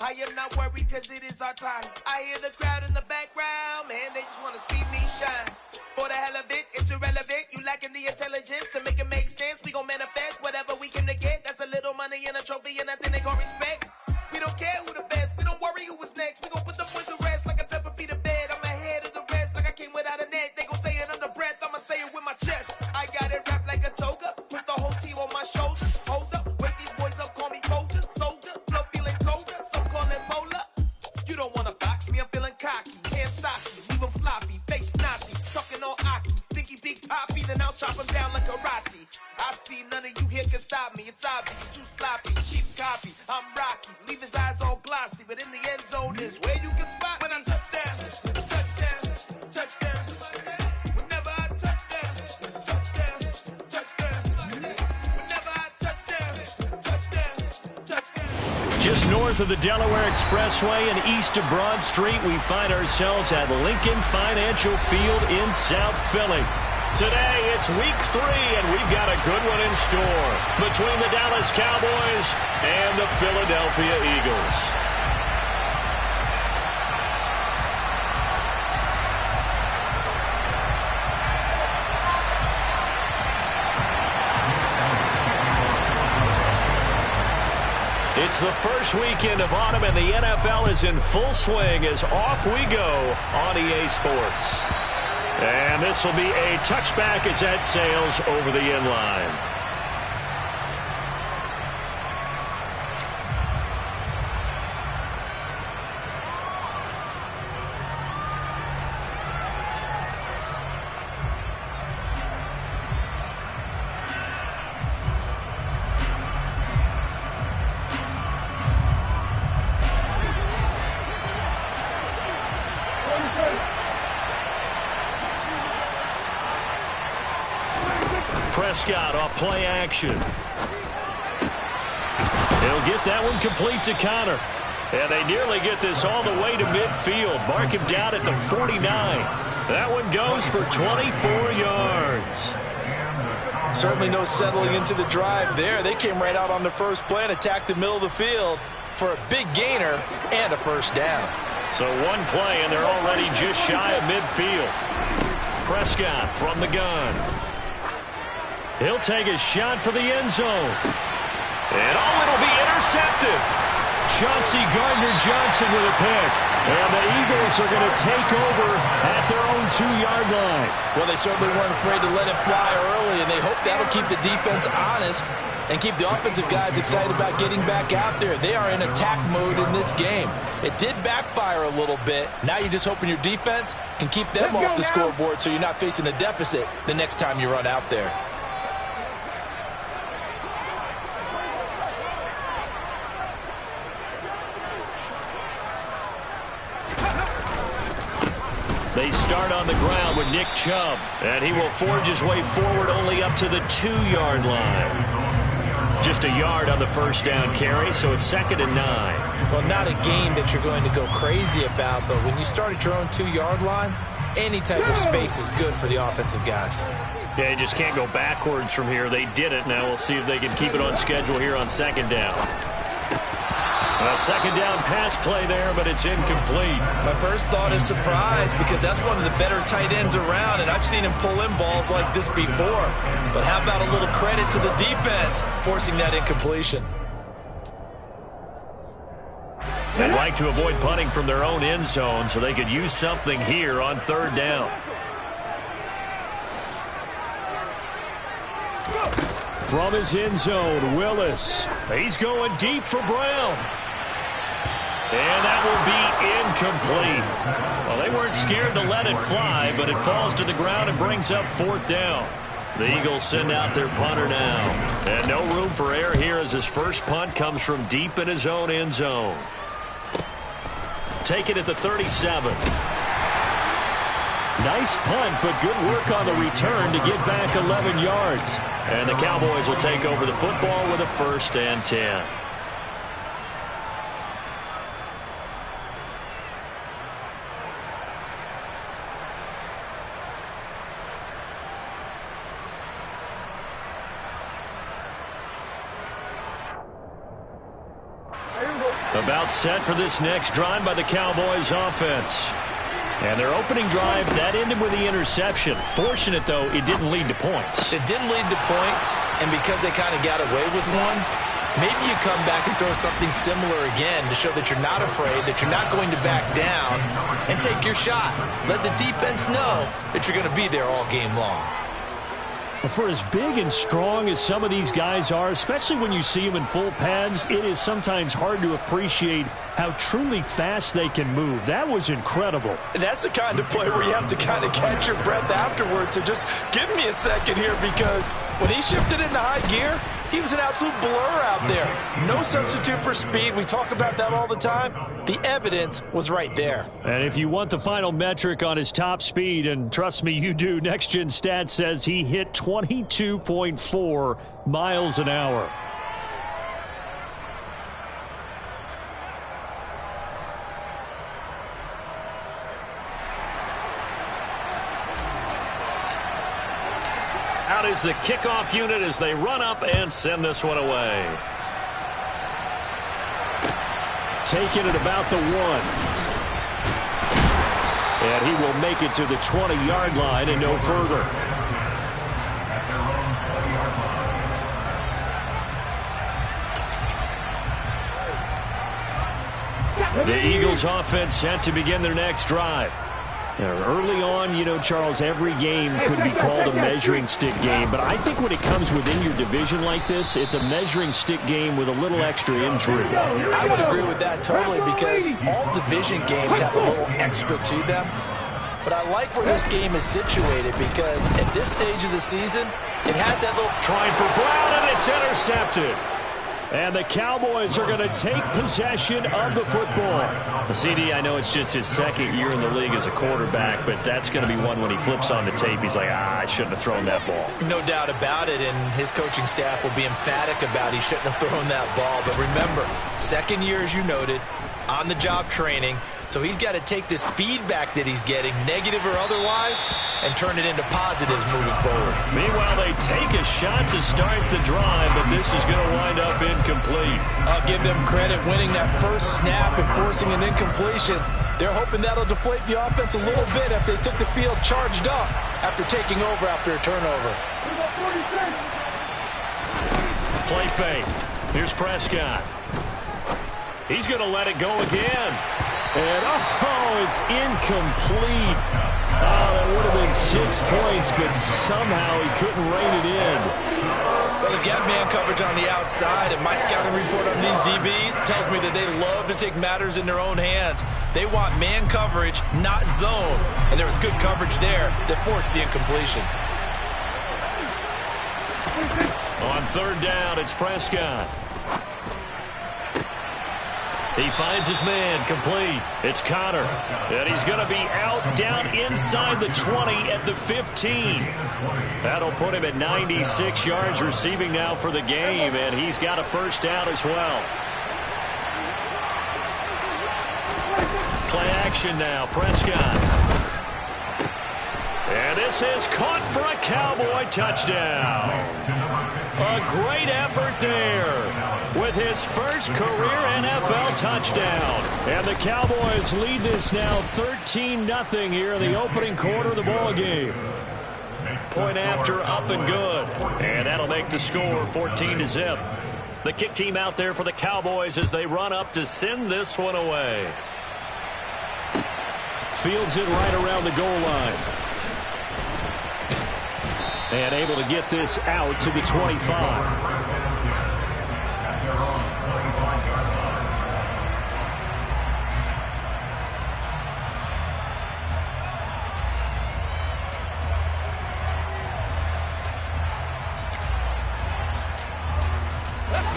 I am not worried cause it is our time. I hear the crowd in the background, man, they just wanna see me shine. For the hell of it, it's irrelevant. You lacking the intelligence to make it make sense. We gon' manifest whatever we came to get. That's a little money and a trophy and nothing they gon' respect. We don't care who the best, we don't worry who was next. We gon' put them boys to rest like a temper feet of bed. I'm ahead of the rest like I came without a net. They gon' say it under breath, I'ma say it with my chest. I got it wrapped like a toga, put the whole team on my shoulders. Hold up, wake these boys up, call me Folger, soldier. Flow feeling colder, some call it polar. You don't wanna box me, I'm feeling cocky. Can't stop me, leave him floppy, face Nazi, sucking on Aki. Think he big poppy, then I'll chop him down like karate. I see none of you here can stop me. It's obvious, too sloppy, cheap copy. I'm Rocky, leave his eyes all glossy, but in the end zone is where you can spot when I touchdown, touchdown, touchdown. Whenever I touchdown, touchdown, touchdown. Whenever I touchdown, touchdown, touchdown. Just north of the Delaware Expressway and east of Broad Street, we find ourselves at Lincoln Financial Field in South Philly. Today, it's week 3, and we've got a good one in store between the Dallas Cowboys and the Philadelphia Eagles. It's the first weekend of autumn, and the NFL is in full swing as off we go on EA Sports. And this will be a touchback as that sails over the end line. Prescott off play action. He'll get that one complete to Connor. And they nearly get this all the way to midfield. Mark him down at the 49. That one goes for 24 yards. Certainly no settling into the drive there. They came right out on the first play and attacked the middle of the field for a big gainer and a first down. So one play, and they're already just shy of midfield. Prescott from the gun. He'll take a shot for the end zone. And it'll be intercepted. Chauncey Gardner-Johnson with a pick. And the Eagles are going to take over at their own 2-yard line. Well, they certainly weren't afraid to let it fly early, and they hope that'll keep the defense honest and keep the offensive guys excited about getting back out there. They are in attack mode in this game. It did backfire a little bit. Now you're just hoping your defense can keep them off the scoreboard so you're not facing a deficit the next time you run out there. They start on the ground with Nick Chubb, and he will forge his way forward only up to the 2-yard line. Just a yard on the first down carry, so it's 2nd and 9. Well, not a gain that you're going to go crazy about, but when you start at your own 2-yard line, any type of space is good for the offensive guys. Yeah, you just can't go backwards from here. They did it. Now we'll see if they can keep it on schedule here on 2nd down. A 2nd down pass play there, but it's incomplete. My first thought is surprise because that's one of the better tight ends around, and I've seen him pull in balls like this before. But how about a little credit to the defense forcing that incompletion? They'd like to avoid punting from their own end zone so they could use something here on 3rd down. From his end zone, Willis. He's going deep for Brown. And that will be incomplete. Well, they weren't scared to let it fly, but it falls to the ground and brings up 4th down. The Eagles send out their punter now. And no room for error here as his first punt comes from deep in his own end zone. Take it at the 37. Nice punt, but good work on the return to get back 11 yards. And the Cowboys will take over the football with a 1st and 10. About set for this next drive by the Cowboys offense. And their opening drive, that ended with the interception. Fortunate, though, it didn't lead to points. It didn't lead to points, and because they kind of got away with one, maybe you come back and throw something similar again to show that you're not afraid, that you're not going to back down, and take your shot. Let the defense know that you're going to be there all game long. For as big and strong as some of these guys are, especially when you see them in full pads, it is sometimes hard to appreciate how truly fast they can move. That was incredible. And that's the kind of play where you have to kind of catch your breath afterwards. So just give me a second here, because when he shifted into high gear, he was an absolute blur out there. No substitute for speed. We talk about that all the time. The evidence was right there. And if you want the final metric on his top speed, and trust me, you do, Next Gen Stats says he hit 22.4 miles an hour. Out is the kickoff unit as they run up and send this one away. Taking it about the 1. And he will make it to the 20-yard line and no further. The Eagles offense set to begin their next drive. Early on, you know, Charles, every game could be called a measuring stick game, but I think when it comes within your division like this, it's a measuring stick game with a little extra intrigue. I would agree with that totally, because all division games have a little extra to them. But I like where this game is situated, because at this stage of the season, it has that little... Trying for Brown, and it's intercepted. And the Cowboys are going to take possession of the football. CD, I know it's just his second year in the league as a quarterback, but that's going to be one when he flips on the tape. He's like, I shouldn't have thrown that ball. No doubt about it, and his coaching staff will be emphatic about he shouldn't have thrown that ball. But remember, second year, as you noted, on-the-job training. So he's got to take this feedback that he's getting, negative or otherwise, and turn it into positives moving forward. Meanwhile, they take a shot to start the drive, but this is going to wind up incomplete. I'll give them credit winning that first snap and forcing an incompletion. They're hoping that'll deflate the offense a little bit if they took the field charged up after taking over after a turnover. Play fake. Here's Prescott. He's going to let it go again. And, it's incomplete. Oh, that would have been 6 points, but somehow he couldn't rein it in. Well, they've got man coverage on the outside, and my scouting report on these DBs tells me that they love to take matters in their own hands. They want man coverage, not zone. And there was good coverage there that forced the incompletion. On third down, it's Prescott. He finds his man, complete. It's Connor. And he's going to be out down inside the 20 at the 15. That'll put him at 96 yards receiving now for the game, and he's got a first down as well. Play action now, Prescott. And this is caught for a Cowboy touchdown. A great effort there with his first career NFL touchdown. And the Cowboys lead this now 13-0 here in the opening quarter of the ball game. Point after, up and good. And that'll make the score 14-0. The kick team out there for the Cowboys as they run up to send this one away. Fields it right around the goal line. And able to get this out to the 25.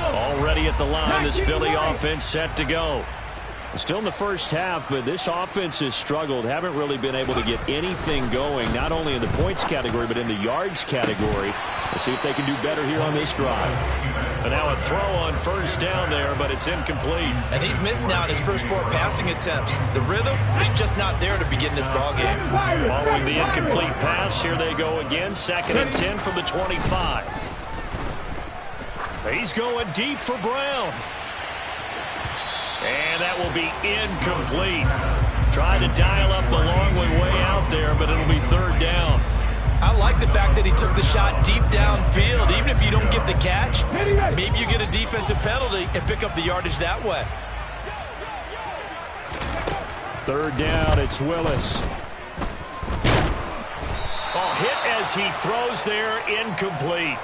Already at the line, this Philly offense set to go. Still in the first half, but this offense has struggled. Haven't really been able to get anything going, not only in the points category, but in the yards category. Let's see if they can do better here on this drive. And now a throw on first down there, but it's incomplete. And he's missed now in his first 4 passing attempts. The rhythm is just not there to begin this ball game. Following the incomplete pass, here they go again. 2nd and 10 from the 25. He's going deep for Brown. And that will be incomplete. Tried to dial up the long way out there, but it'll be third down. I like the fact that he took the shot deep downfield. Even if you don't get the catch, maybe you get a defensive penalty and pick up the yardage that way. Third down, it's Willis. Oh, hit as he throws there, incomplete.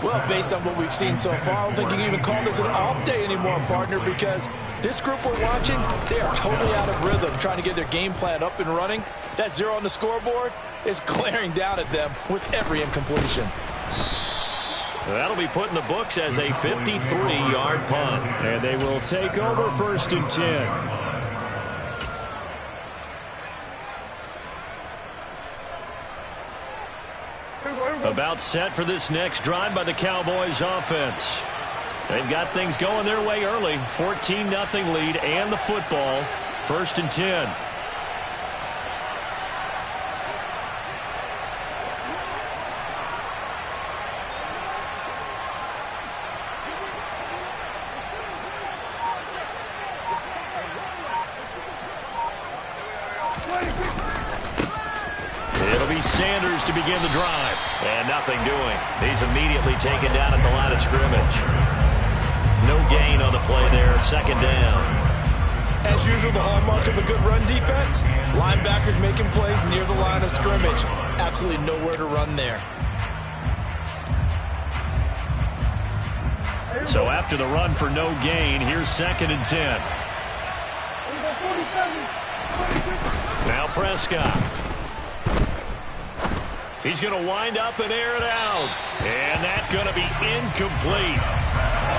Well, based on what we've seen so far, I don't think you can even call this an off day anymore, partner, because this group we're watching, they are totally out of rhythm, trying to get their game plan up and running. That 0 on the scoreboard is glaring down at them with every incompletion. That'll be put in the books as a 53-yard punt. And they will take over first and 10. About set for this next drive by the Cowboys offense. They've got things going their way early. 14-0 lead and the football. First and 10. It'll be Sanders to begin the drive. And nothing doing. He's immediately taken down at the line of scrimmage. No gain on the play there. Second down. As usual, the hallmark of a good run defense, linebackers making plays near the line of scrimmage. Absolutely nowhere to run there. So after the run for no gain, here's second and 10. Now Prescott. He's going to wind up and air it out. And that's going to be incomplete.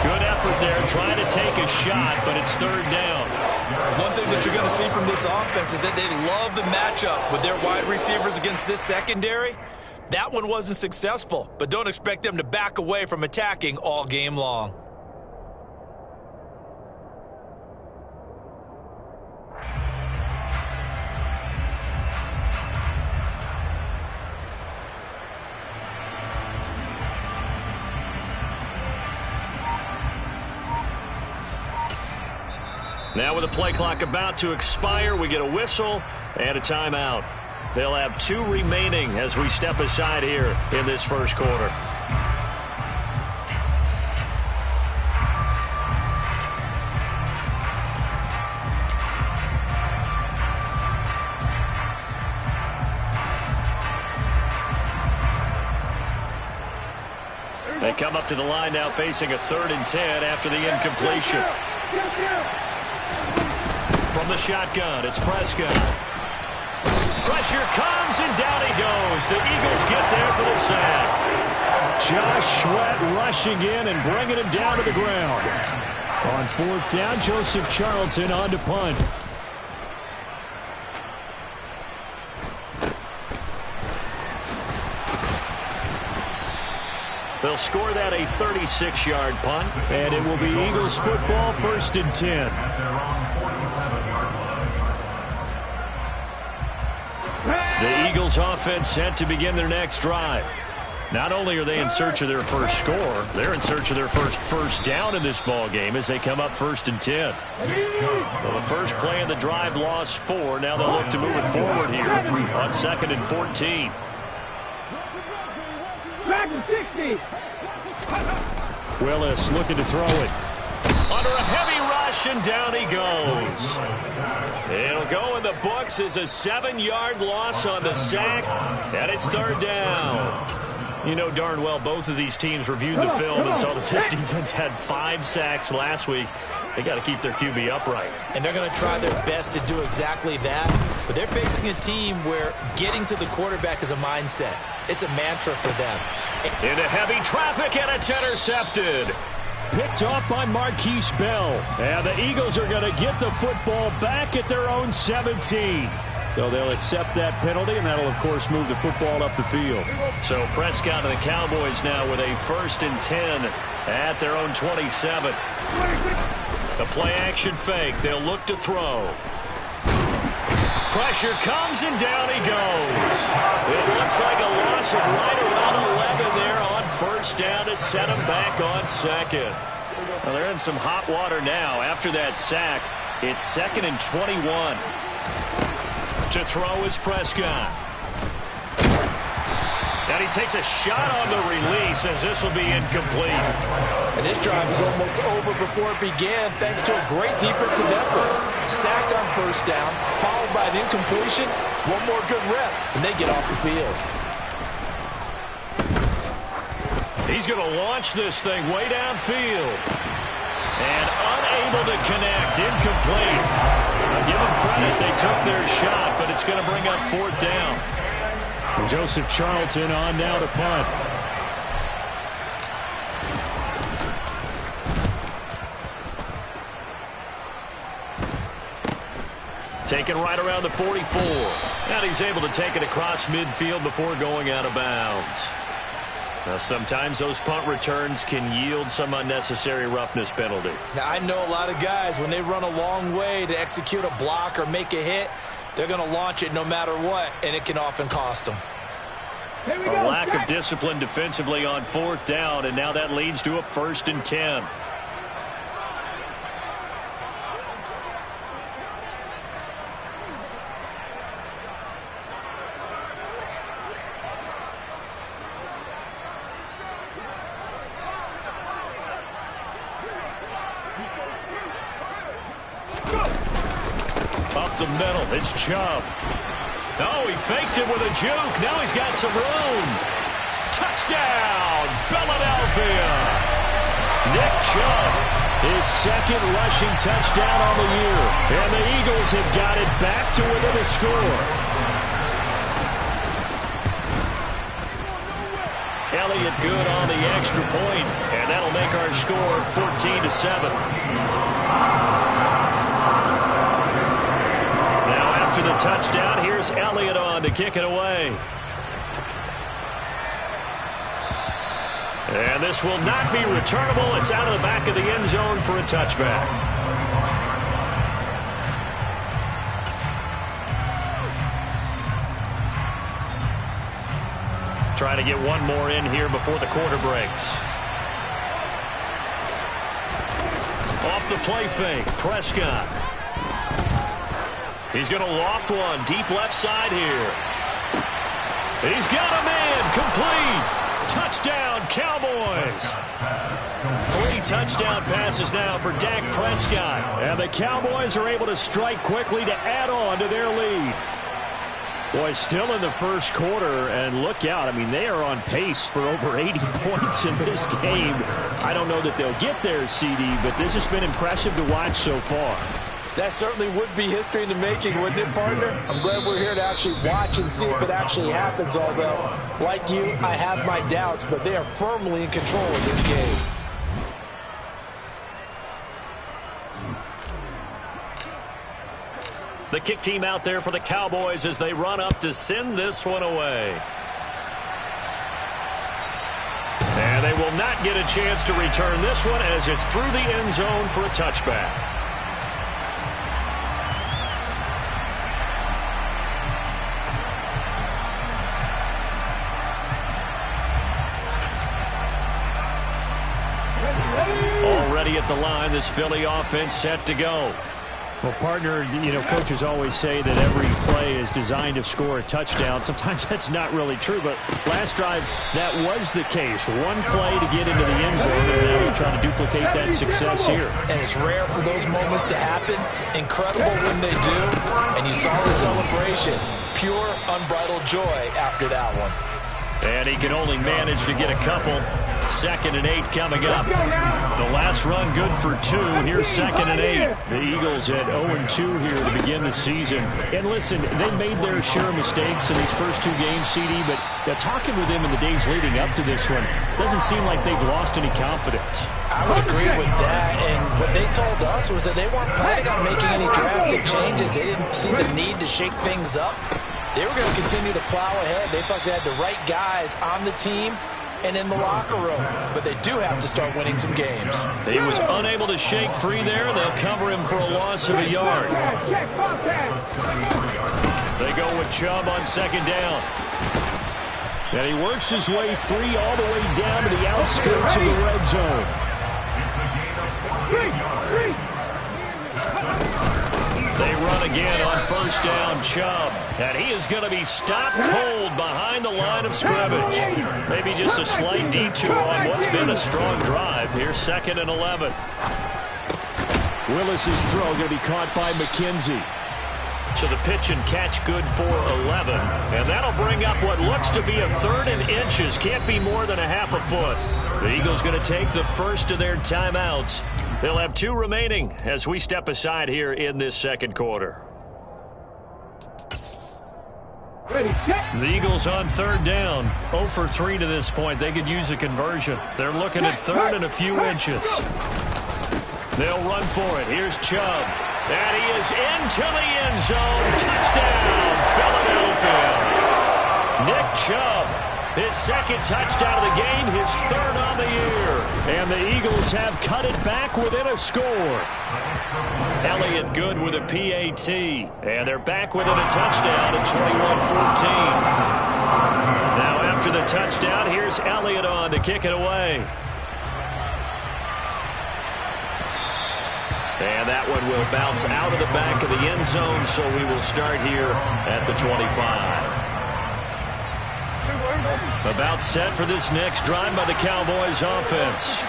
Good effort there trying to take a shot, but it's third down. One thing that you're going to see from this offense is that they love the matchup with their wide receivers against this secondary. That one wasn't successful, but don't expect them to back away from attacking all game long. Now with the play clock about to expire, we get a whistle and a timeout. They'll have 2 remaining as we step aside here in this first quarter. They come up to the line now facing a 3rd and 10 after the incompletion. From the shotgun, it's Prescott. Pressure comes, and down he goes. The Eagles get there for the sack. Josh Sweat rushing in and bringing him down to the ground. On 4th down, Joseph Charlton on to punt. They'll score that a 36-yard punt, and it will be Eagles football, 1st and 10. The Eagles offense set to begin their next drive. Not only are they in search of their first score, they're in search of their first down in this ball game as they come up 1st and 10. Well, the first play in the drive lost 4. Now they'll look to move it forward here on 2nd and 14. Willis looking to throw it. Under a heavy rush, and down he goes. It'll go in the books as a 7-yard loss on the sack, and it's 3rd down. You know darn well both of these teams reviewed the film and saw that this defense had 5 sacks last week. They got to keep their QB upright. And they're going to try their best to do exactly that. But they're facing a team where getting to the quarterback is a mindset. It's a mantra for them. Into heavy traffic, and it's intercepted. Picked off by Marquise Bell. And the Eagles are going to get the football back at their own 17. So they'll accept that penalty, and that'll, of course, move the football up the field. So Prescott and the Cowboys now with a 1st and 10 at their own 27. The play-action fake. They'll look to throw. Pressure comes, and down he goes. It looks like a loss of right around 11 there on 1st down to set him back on 2nd. Well, they're in some hot water now. After that sack, it's 2nd and 21. To throw is Prescott. And he takes a shot on the release as this will be incomplete. And this drive is almost over before it began thanks to a great defensive effort. Sack on first down, followed by an incompletion. One more good rep, and they get off the field. He's going to launch this thing way downfield. And unable to connect. Incomplete. Give them credit. They took their shot, but it's going to bring up 4th down. Joseph Charlton on now to punt. Taken right around the 44. And he's able to take it across midfield before going out of bounds. Now, sometimes those punt returns can yield some unnecessary roughness penalty. Now, I know a lot of guys, when they run a long way to execute a block or make a hit, they're going to launch it no matter what, and it can often cost them. A lack of discipline defensively on 4th down, and now that leads to a 1st and 10. Up the middle, it's Chubb. Oh, he faked it with a juke. Now he's got some room. Touchdown, Philadelphia. Nick Chubb, his 2nd rushing touchdown on the year. And the Eagles have got it back to within a score. Elliott good on the extra point, and that'll make our score 14-7. After the touchdown, here's Elliott on to kick it away. And this will not be returnable. It's out of the back of the end zone for a touchback. Trying to get one more in here before the quarter breaks. Off the play fake, Prescott. He's going to loft one deep left side here. He's got a man complete. Touchdown, Cowboys. 3 touchdown passes now for Dak Prescott. And the Cowboys are able to strike quickly to add on to their lead. Boy, still in the first quarter, and look out. I mean, they are on pace for over 80 points in this game. I don't know that they'll get there, CD, but this has been impressive to watch so far. That certainly would be history in the making, wouldn't it, partner? I'm glad we're here to actually watch and see if it actually happens, although, like you, I have my doubts, but they are firmly in control of this game. The kick team out there for the Cowboys as they run up to send this one away. And they will not get a chance to return this one as it's through the end zone for a touchback. Already at the line, this Philly offense set to go. Well, partner, you know, coaches always say that every play is designed to score a touchdown. Sometimes that's not really true, but last drive, that was the case. One play to get into the end zone, and now you're trying to duplicate that success here. And it's rare for those moments to happen. Incredible when they do. And you saw the celebration. Pure, unbridled joy after that one. And he can only manage to get a couple. 2nd and 8 coming up. The last run good for 2. Here's 2nd and 8. The Eagles at 0-2 here to begin the season. And listen, they made their share of mistakes in these first 2 games, CD, but talking with them in the days leading up to this one, doesn't seem like they've lost any confidence. I would agree with that, and what they told us was that they weren't planning on making any drastic changes. They didn't see the need to shake things up. They were going to continue to plow ahead. They thought they had the right guys on the team and in the locker room, but they do have to start winning some games. He was unable to shake free there. They'll cover him for a loss of a yard. They go with Chubb on 2nd down. And he works his way free all the way down to the outskirts of the red zone. They run again on first down, Chubb. And he is going to be stopped cold behind the line of scrimmage. Maybe just a slight detour on what's been a strong drive. Here's 2nd and 11. Willis's throw going to be caught by McKenzie. So the pitch and catch good for 11. And that'll bring up what looks to be a 3rd and inches. Can't be more than a half a foot. The Eagles going to take the first of their timeouts. They'll have 2 remaining as we step aside here in this second quarter. The Eagles on 3rd down. 0 for 3 to this point. They could use a conversion. They're looking at 3rd and a few inches. They'll run for it. Here's Chubb. And he is into the end zone. Touchdown, Philadelphia. Nick Chubb, his 2nd touchdown of the game, his 3rd on the year. And the Eagles have cut it back within a score. Elliott good with a PAT. And they're back within a touchdown at 21-14. Now after the touchdown, here's Elliott on to kick it away. And that one will bounce out of the back of the end zone, so we will start here at the 25. About set for this next drive by the Cowboys offense.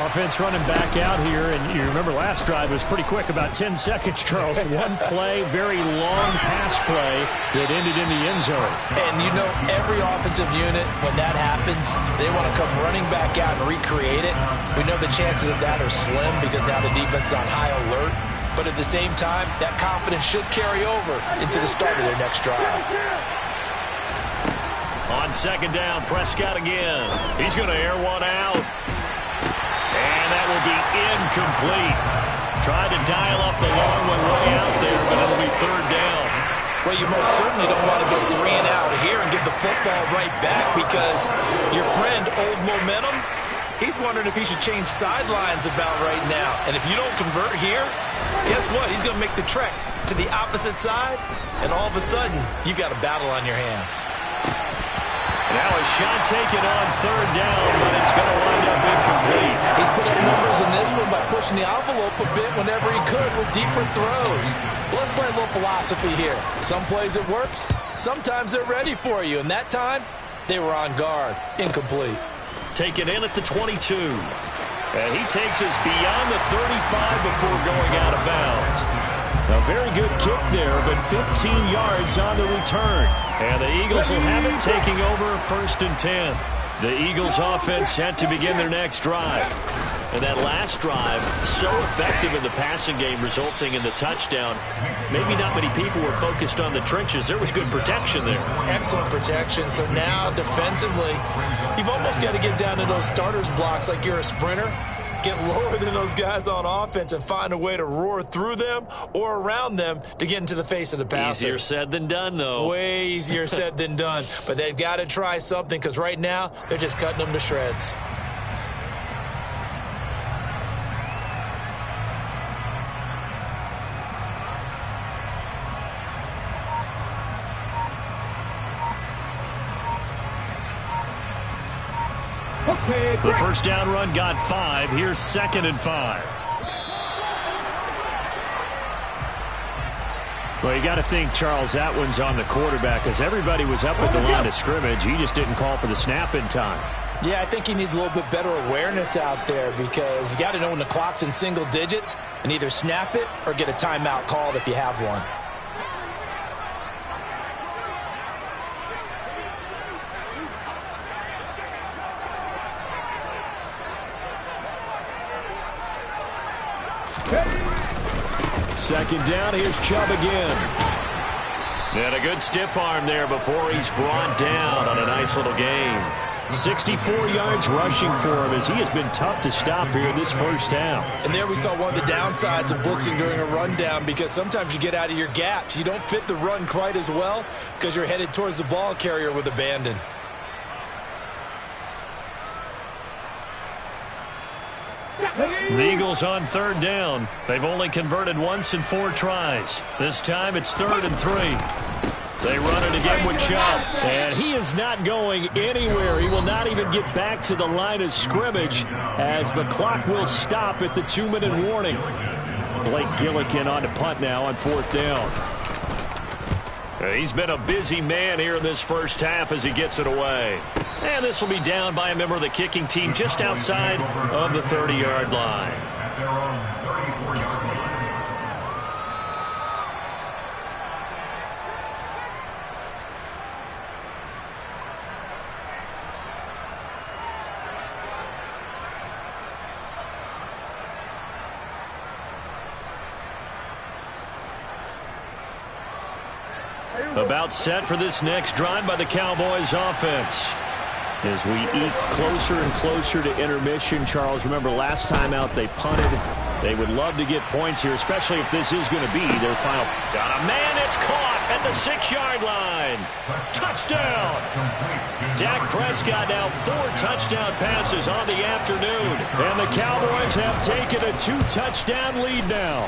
Offense running back out here, and you remember last drive was pretty quick, about 10 seconds, Charles. One play, very long pass play that ended in the end zone. And you know, every offensive unit, when that happens, they want to come running back out and recreate it. We know the chances of that are slim because now the defense is on high alert. But at the same time, that confidence should carry over into the start of their next drive. On 2nd down, Prescott again. He's going to air one out. And that will be incomplete. Tried to dial up the long one way out there, but it'll be 3rd down. Well, you most certainly don't want to go 3 and out here and give the football right back because your friend, Old Momentum, he's wondering if he should change sidelines about right now. And if you don't convert here, guess what? He's going to make the trek to the opposite side, and all of a sudden, you've got a battle on your hands. Now a shot taken on 3rd down, but it's going to wind up incomplete. He's put up numbers in this one by pushing the envelope a bit whenever he could with deeper throws. But let's play a little philosophy here. Some plays it works, sometimes they're ready for you, and that time, they were on guard. Incomplete. Taken in at the 22. And he takes us beyond the 35 before going out of bounds. A very good kick there, but 15 yards on the return. And the Eagles will have it taking over 1st and 10. The Eagles offense set to begin their next drive. And that last drive, so effective in the passing game, resulting in the touchdown. Maybe not many people were focused on the trenches. There was good protection there. Excellent protection. So now, defensively, you've almost got to get down to those starters blocks like you're a sprinter. Get lower than those guys on offense and find a way to roar through them or around them to get into the face of the passer. Easier said than done, though. Way easier said than done. But they've got to try something because right now they're just cutting them to shreds. The first down run got 5. Here's 2nd and 5. Well, you got to think, Charles, that one's on the quarterback because everybody was up at the line of scrimmage. He just didn't call for the snap in time. Yeah, I think he needs a little bit better awareness out there because you got to know when the clock's in single digits and either snap it or get a timeout called if you have one. Second down, here's Chubb again. And a good stiff arm there before he's brought down on a nice little gain. 64 yards rushing for him as he has been tough to stop here in this first half. And there we saw one of the downsides of blitzing during a rundown because sometimes you get out of your gaps. You don't fit the run quite as well because you're headed towards the ball carrier with abandon. The Eagles on 3rd down. They've only converted once in 4 tries. This time it's 3rd and 3. They run it again with Chubb. And he is not going anywhere. He will not even get back to the line of scrimmage as the clock will stop at the 2-minute warning. Blake Gillikin on to punt now on 4th down. He's been a busy man here in this first half as he gets it away. And this will be down by a member of the kicking team just outside of the 30-yard line. About set for this next drive by the Cowboys offense. As we eke closer and closer to intermission, Charles, remember last time out they punted. They would love to get points here, especially if this is going to be their final. Got a man, it's caught at the 6-yard line. Touchdown! Dak Prescott now 4 touchdown passes on the afternoon. And the Cowboys have taken a 2-touchdown lead now.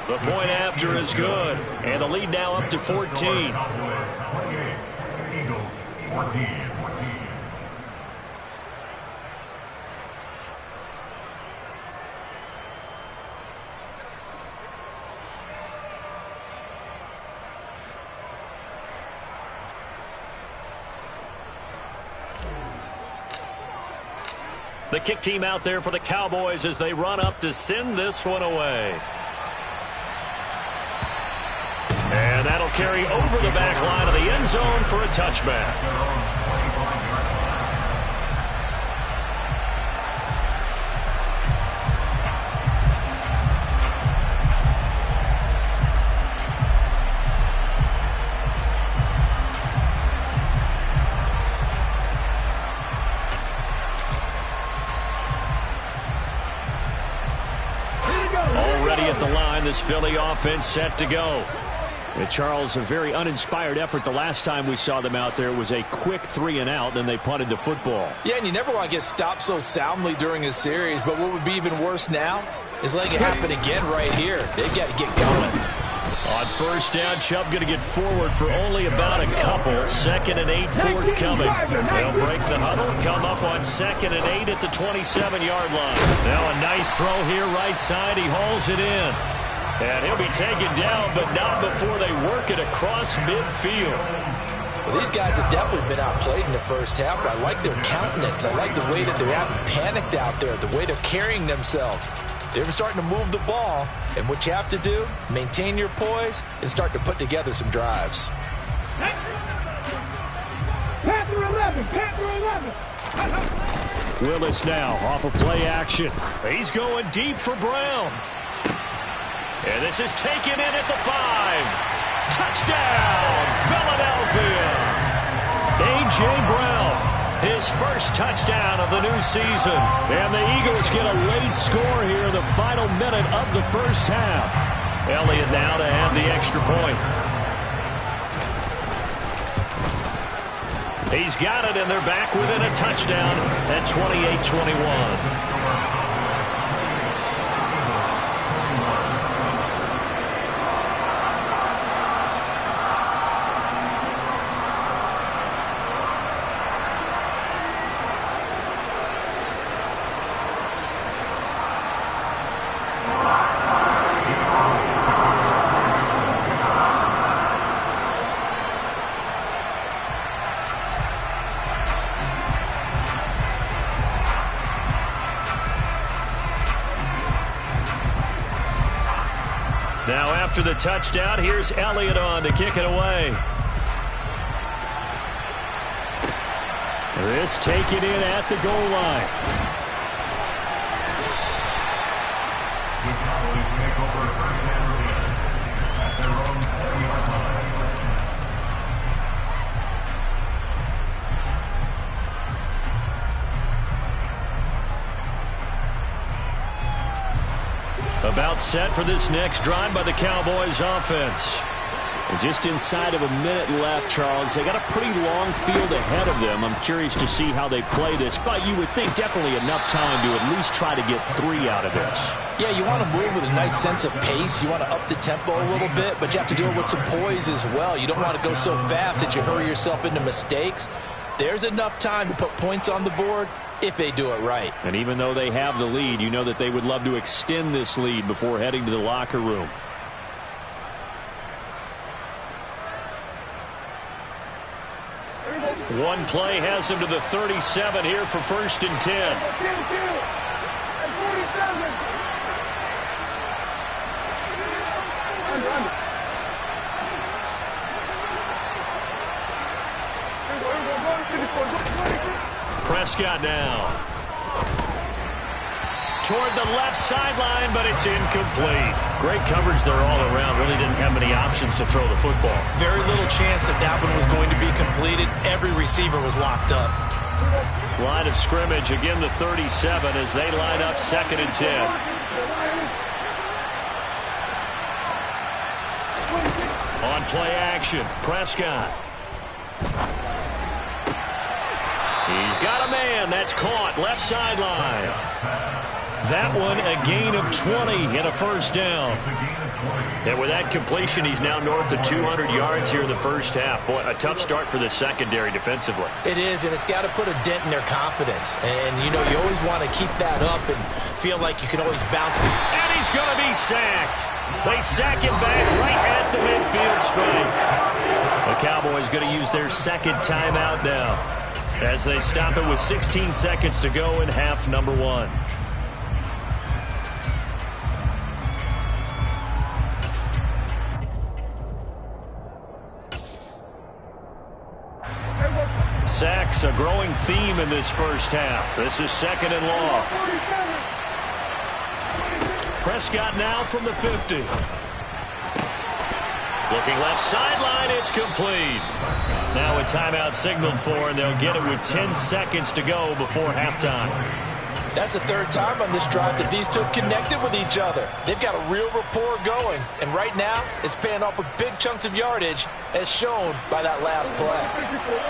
The point after is good, and the lead now up to 14. The kick team out there for the Cowboys as they run up to send this one away. And that'll carry over the back line of the end zone for a touchback. Already at the line, this Philly offense set to go. And Charles, a very uninspired effort the last time we saw them out there. It was a quick 3-and-out, then they punted the football. Yeah, and you never want to get stopped so soundly during a series, but what would be even worse now is letting it happen again right here. They've got to get going. On 1st down, Chubb going to get forward for only about a couple. 2nd and 8 forthcoming. They'll break the huddle, come up on 2nd and 8 at the 27-yard line. Now a nice throw here right side. He hauls it in. And he'll be taken down, but not before they work it across midfield. Well, these guys have definitely been outplayed in the first half, but I like their countenance. I like the way that they haven't panicked out there, the way they're carrying themselves. They're starting to move the ball, and what you have to do, maintain your poise and start to put together some drives. Panther 11, Panther 11. Willis now off of play action. He's going deep for Brown. And this is taken in at the 5. Touchdown, Philadelphia. A.J. Brown, his first touchdown of the new season. And the Eagles get a late score here in the final minute of the first half. Elliott now to have the extra point. He's got it, and they're back within a touchdown at 28-21. Now after the touchdown, here's Elliott on to kick it away. This taken in at the goal line. The Cowboys make over first down at their own 40-yard line. About set for this next drive by the Cowboys offense. Just inside of a minute left, Charles. They got a pretty long field ahead of them. I'm curious to see how they play this, but you would think definitely enough time to at least try to get 3 out of this. Yeah, you want to move with a nice sense of pace. You want to up the tempo a little bit, but you have to do it with some poise as well. You don't want to go so fast that you hurry yourself into mistakes. There's enough time to put points on the board if they do it right. And even though they have the lead, you know that they would love to extend this lead before heading to the locker room. One play has him to the 37 here for 1st and 10. Prescott now. Toward the left sideline, but it's incomplete. Great coverage there all around. Really didn't have many options to throw the football. Very little chance that that one was going to be completed. Every receiver was locked up. Line of scrimmage, again the 37 as they line up 2nd and 10. On play action, Prescott. He's got a man. That's caught. Left sideline. That one a gain of 20 and a 1st down. And with that completion, he's now north of 200 yards here in the first half. Boy, a tough start for the secondary defensively. It is, and it's got to put a dent in their confidence. And, you know, you always want to keep that up and feel like you can always bounce. And he's going to be sacked. They sack him back right at the midfield stripe. The Cowboys going to use their 2nd timeout now as they stop it with 16 seconds to go in half number 1. Sacks, a growing theme in this first half. This is 2nd and long. Prescott now from the 50. Looking left sideline, it's complete. Now a timeout signaled for, and they'll get it with 10 seconds to go before halftime. That's the 3rd time on this drive that these two have connected with each other. They've got a real rapport going, and right now it's paying off with big chunks of yardage as shown by that last play.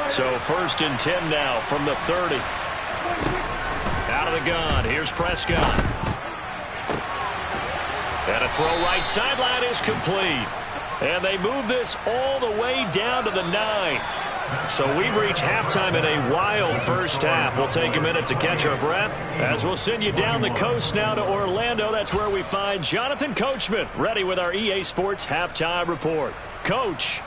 So 1st and 10 now from the 30. Out of the gun, here's Prescott. And a throw right sideline is complete. And they move this all the way down to the 9. So we've reached halftime in a wild first half. We'll take a minute to catch our breath as we'll send you down the coast now to Orlando. That's where we find Jonathan Coachman ready with our EA Sports Halftime Report. Coach.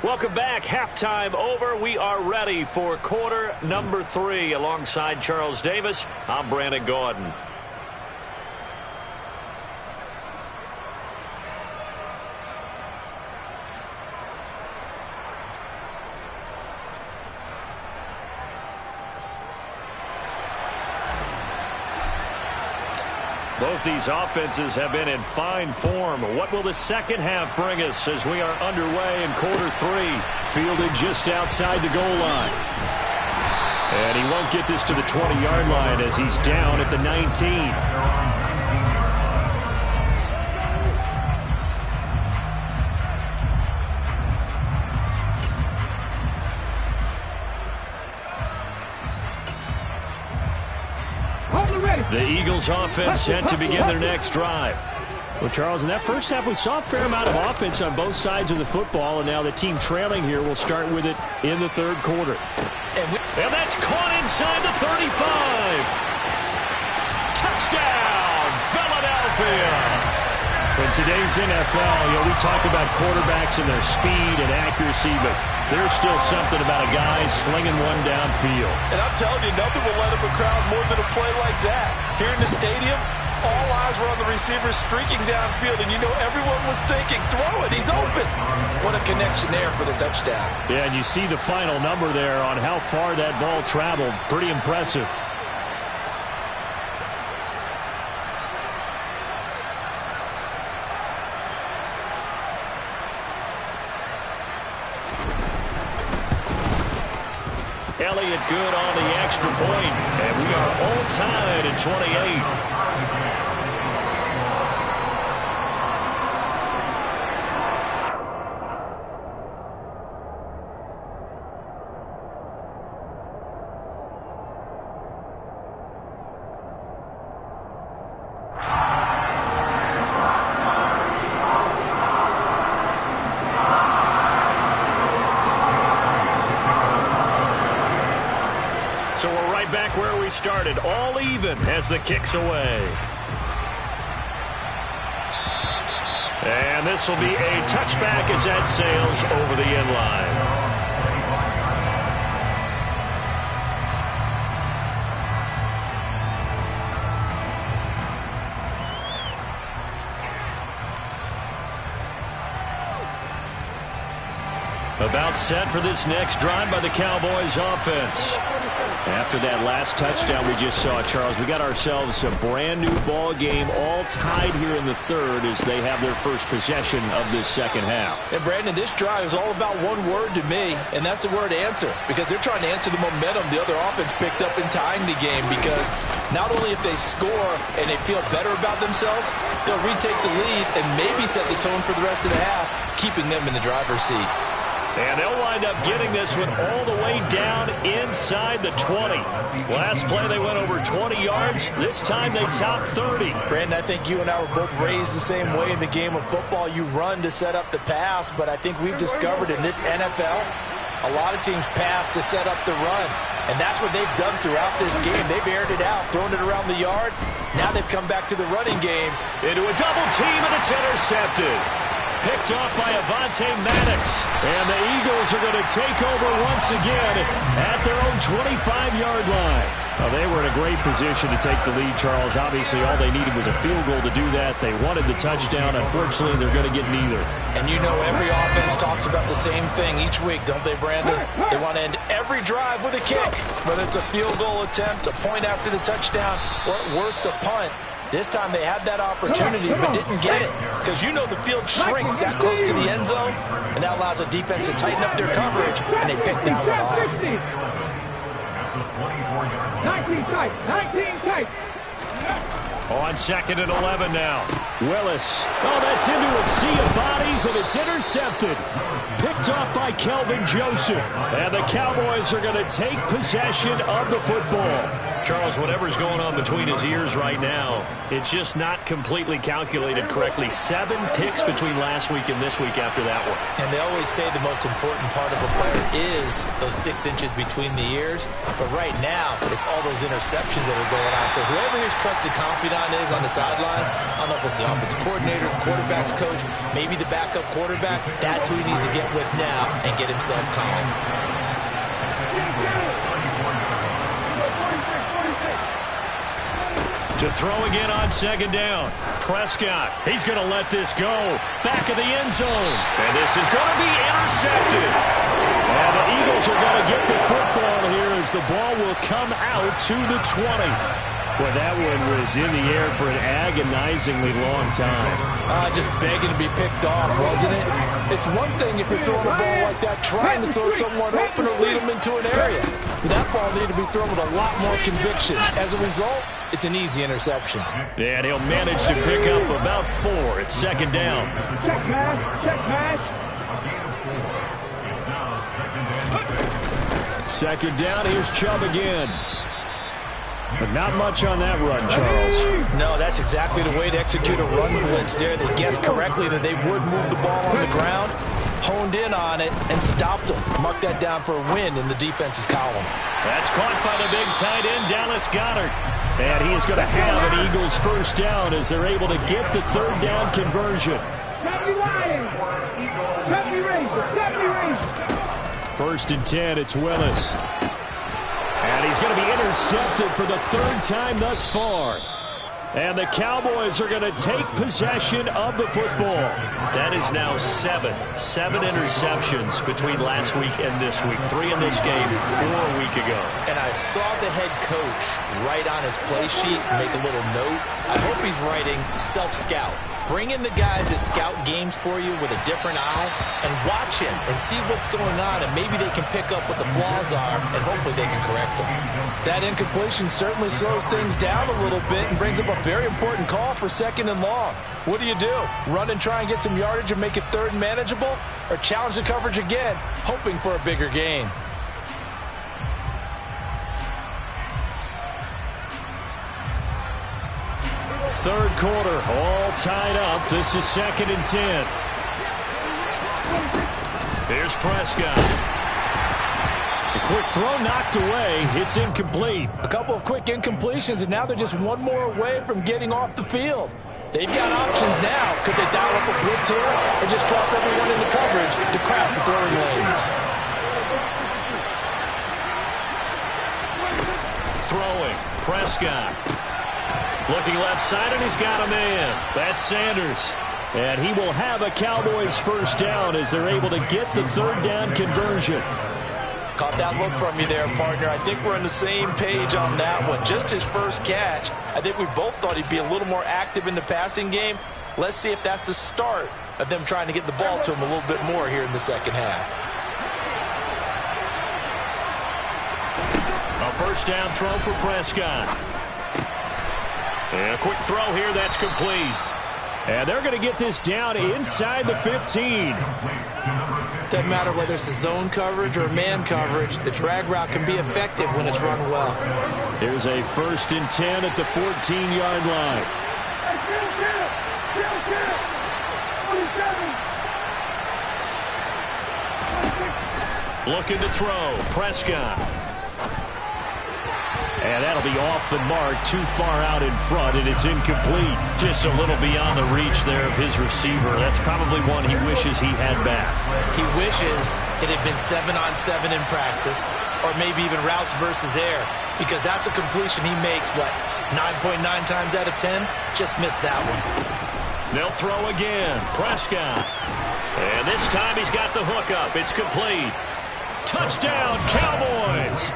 Welcome back. Halftime over. We are ready for quarter number 3. Alongside Charles Davis, I'm Brandon Gordon. Both these offenses have been in fine form. What will the second half bring us as we are underway in quarter 3? Fielded just outside the goal line. And he won't get this to the 20-yard line as he's down at the 19. The Eagles offense set to begin their next drive. Well, Charles, in that first half, we saw a fair amount of offense on both sides of the football, and now the team trailing here will start with it in the 3rd quarter. And that's caught inside the 35. Touchdown, Philadelphia. In today's NFL, we talk about quarterbacks and their speed and accuracy, but there's still something about a guy slinging one downfield. And I'm telling you, nothing will light up a crowd more than a play like that. Here in the stadium, all eyes were on the receiver streaking downfield, and you know everyone was thinking, throw it, he's open. What a connection there for the touchdown. Yeah, and you see the final number there on how far that ball traveled. Pretty impressive. lay it good on the extra point. And we are all tied at 28. So we're right back where we started, all even as the kick's away. And this will be a touchback as that sails over the end line. About set for this next drive by the Cowboys offense. After that last touchdown we just saw, Charles, we got ourselves a brand new ball game, all tied here in the third as they have their first possession of this second half. And Brandon, this drive is all about one word to me, and that's the word answer, because they're trying to answer the momentum the other offense picked up in tying the game, because not only if they score and they feel better about themselves, they'll retake the lead and maybe set the tone for the rest of the half, keeping them in the driver's seat. And they'll wind up getting this one all the way down inside the 20. Last play they went over 20 yards. This time they topped 30. Brandon, I think you and I were both raised the same way in the game of football. You run to set up the pass, but I think we've discovered in this NFL, a lot of teams pass to set up the run. And that's what they've done throughout this game. They've aired it out, thrown it around the yard. Now they've come back to the running game. Into a double team, and it's intercepted. Picked off by Avonte Maddox. And the Eagles are going to take over once again at their own 25-yard line. Well, they were in a great position to take the lead, Charles. Obviously, all they needed was a field goal to do that. They wanted the touchdown. Unfortunately, they're going to get neither. And you know every offense talks about the same thing each week, don't they, Brandon? They want to end every drive with a kick, whether it's a field goal attempt, a point after the touchdown, or at worst, a punt. This time they had that opportunity but didn't get it, because you know the field shrinks that close to the end zone, and that allows a defense to tighten up their coverage, and they picked that one off. 19 tight. On 2nd and 11 now. Willis. Oh, that's into a sea of bodies, and it's intercepted. Picked off by Kelvin Joseph. And the Cowboys are going to take possession of the football. Charles, whatever's going on between his ears right now, it's just not completely calculated correctly. 7 picks between last week and this week after that one. And they always say the most important part of a player is those 6 inches between the ears. But right now, it's all those interceptions that are going on. So whoever his trusted confidant is on the sidelines, I don't know if it's the offensive coordinator, the quarterback's coach, maybe the backup quarterback, that's who he needs to get with now and get himself calm. To throw again on 2nd down. Prescott, he's going to let this go. Back of the end zone. And this is going to be intercepted. And the Eagles are going to get the football here as the ball will come out to the 20. Well, that one was in the air for an agonizingly long time. Just begging to be picked off, wasn't it? It's one thing if you're throwing a ball like that, trying to throw someone open or lead them into an area. But that ball needed to be thrown with a lot more conviction. As a result, it's an easy interception. Yeah, and he'll manage to pick up about 4 at 2nd down. Check pass. 2nd down, here's Chubb again. But not much on that run, Charles. No, that's exactly the way to execute a run blitz there. They guessed correctly that they would move the ball on the ground, honed in on it, and stopped them. Mark that down for a win in the defense's column. That's caught by the big tight end, Dallas Goedert. And he is going to have an Eagles first down as they're able to get the 3rd down conversion. 70 Lions. 70 Rangers. 1st and 10, it's Willis. And he's going to be intercepted for the 3rd time thus far. And the Cowboys are going to take possession of the football. That is now 7 interceptions between last week and this week. 3 in this game, 4 a week ago. And I saw the head coach write on his play sheet, make a little note. I hope he's writing self-scout. Bring in the guys that scout games for you with a different eye and watch him and see what's going on, and maybe they can pick up what the flaws are, and hopefully they can correct them. That incompletion certainly slows things down a little bit and brings up a very important call for 2nd and long. What do? Run and try and get some yardage and make it 3rd and manageable, or challenge the coverage again, hoping for a bigger gain? Third quarter, all tied up. This is 2nd and 10. Here's Prescott. The quick throw knocked away. It's incomplete. A couple of quick incompletions, and now they're just one more away from getting off the field. They've got options now. Could they dial up a blitz here or just drop everyone into coverage to crowd the throwing lanes? Throwing. Prescott. Looking left side, and he's got a man. That's Sanders. And he will have a Cowboys first down as they're able to get the 3rd down conversion. Caught that look from you there, partner. I think we're on the same page on that one. Just his first catch. I think we both thought he'd be a little more active in the passing game. Let's see if that's the start of them trying to get the ball to him a little bit more here in the second half. A first down throw for Prescott. And a quick throw here, that's complete. And they're going to get this down inside the 15. Doesn't matter whether it's a zone coverage or man coverage, the drag route can be effective when it's run well. Here's a 1st and 10 at the 14-yard line. Looking to throw. Prescott. And that'll be off the mark, too far out in front, and it's incomplete. Just a little beyond the reach there of his receiver. That's probably one he wishes he had back. He wishes it had been 7-on-7 in practice, or maybe even routes versus air, because that's a completion he makes, 9.9 times out of 10? Just missed that one. They'll throw again. Prescott. And this time he's got the hook up. It's complete. Touchdown, Cowboys.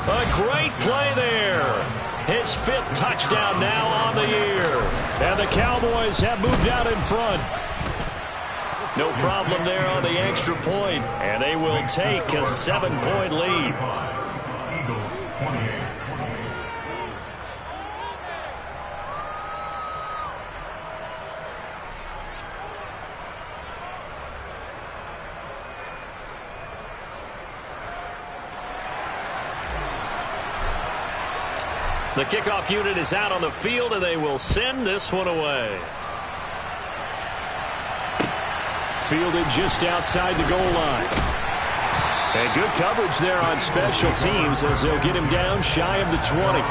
A great play there. His 5th touchdown now on the year. And the Cowboys have moved out in front. No problem there on the extra point. And they will take a 7-point lead. Eagles 28. The kickoff unit is out on the field, and they will send this one away. Fielded just outside the goal line. And good coverage there on special teams as they'll get him down shy of the 20.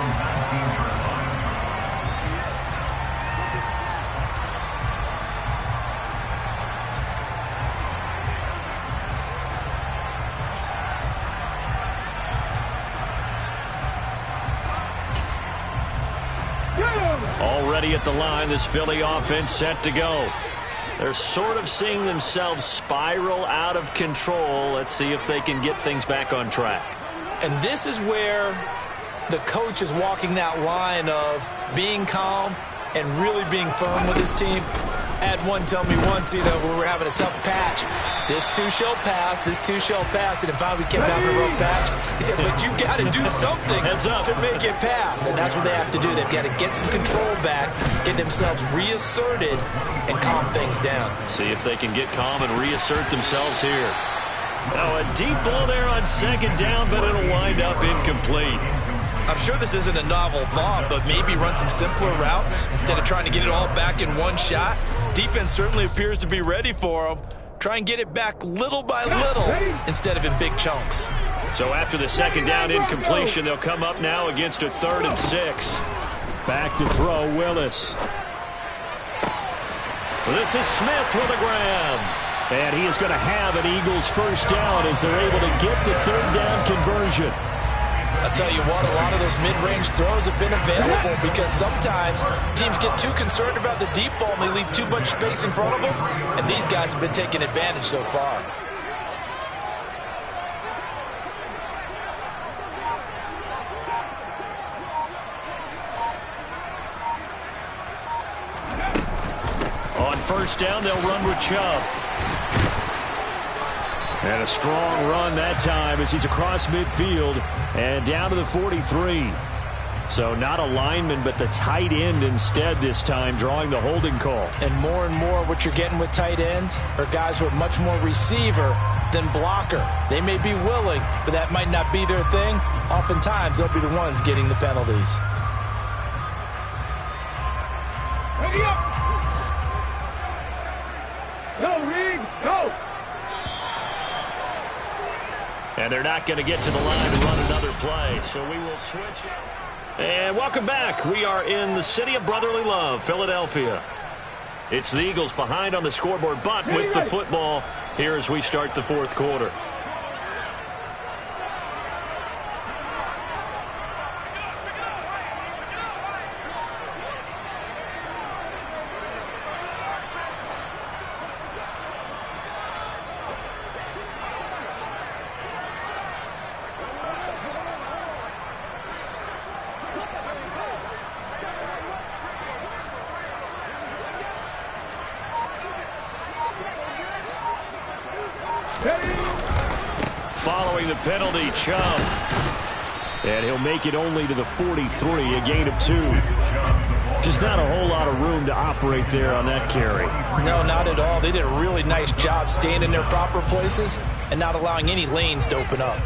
Already at the line, this Philly offense set to go. They're sort of seeing themselves spiral out of control. Let's see if they can get things back on track. And this is where the coach is walking that line of being calm and really being firm with his team. Had one tell me once, when we were having a tough patch, this too shall pass, this too shall pass, and finally we kept having a rough patch. He said, but you got to do something to make it pass, and that's what they have to do. They've got to get some control back, get themselves reasserted, and calm things down. See if they can get calm and reassert themselves here. Now a deep ball there on 2nd down, but it'll wind up incomplete. I'm sure this isn't a novel thought, but maybe run some simpler routes instead of trying to get it all back in one shot. Defense certainly appears to be ready for them. Try and get it back little by little instead of in big chunks. So after the 2nd down incompletion, they'll come up now against a 3rd and 6. Back to throw, Willis. This is Smith with a grab. And he is going to have an Eagles first down as they're able to get the 3rd down conversion. I'll tell you what, a lot of those mid-range throws have been available because sometimes teams get too concerned about the deep ball and they leave too much space in front of them, and these guys have been taking advantage so far. On first down, they'll run with Chubb. And a strong run that time as he's across midfield and down to the 43. So not a lineman, but the tight end instead this time, drawing the holding call. And more what you're getting with tight ends are guys who are much more receiver than blocker. They may be willing, but that might not be their thing. Oftentimes, they'll be the ones getting the penalties. Ready up! Go, Reed, go! And they're not going to get to the line to run another play, so we will switch. And welcome back. We are in the city of brotherly love, Philadelphia. It's the Eagles behind on the scoreboard, but with the football here as we start the fourth quarter. Following the penalty, Chubb. And he'll make it only to the 43, a gain of 2. Just not a whole lot of room to operate there on that carry. No, not at all. They did a really nice job staying in their proper places and not allowing any lanes to open up.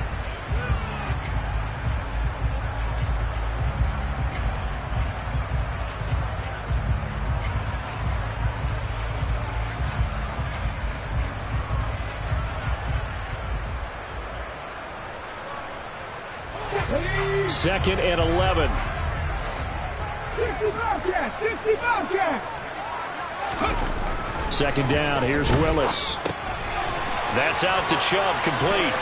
Second and 11. 60 Bobcat! Second down, here's Willis. That's out to Chubb, complete.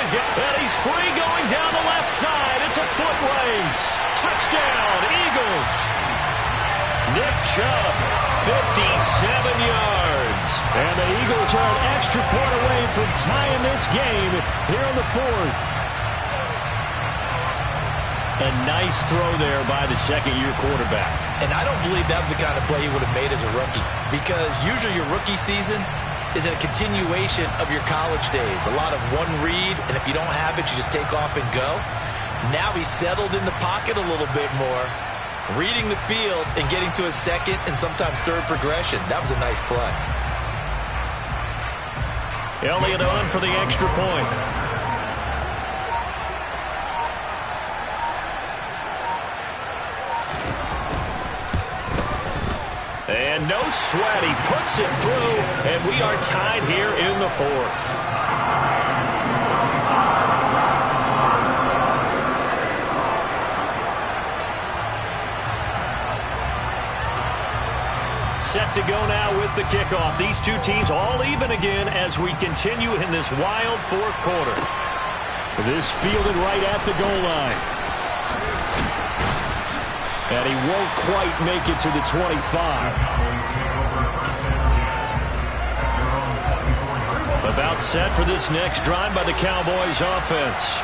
And he's free going down the left side. It's a foot race. Touchdown, Eagles. Nick Chubb, 57 yards. And the Eagles are an extra point away from tying this game here in the fourth. A nice throw there by the second-year quarterback. And I don't believe that was the kind of play he would have made as a rookie, because usually your rookie season is a continuation of your college days. A lot of one read, and if you don't have it, you just take off and go. Now he's settled in the pocket a little bit more, reading the field and getting to a second and sometimes third progression. That was a nice play. Elliott on for the extra point. And no sweat, he puts it through, and we are tied here in the fourth. Set to go now with the kickoff. These two teams all even again as we continue in this wild fourth quarter. This fielded right at the goal line. And he won't quite make it to the 25. About set for this next drive by the Cowboys offense.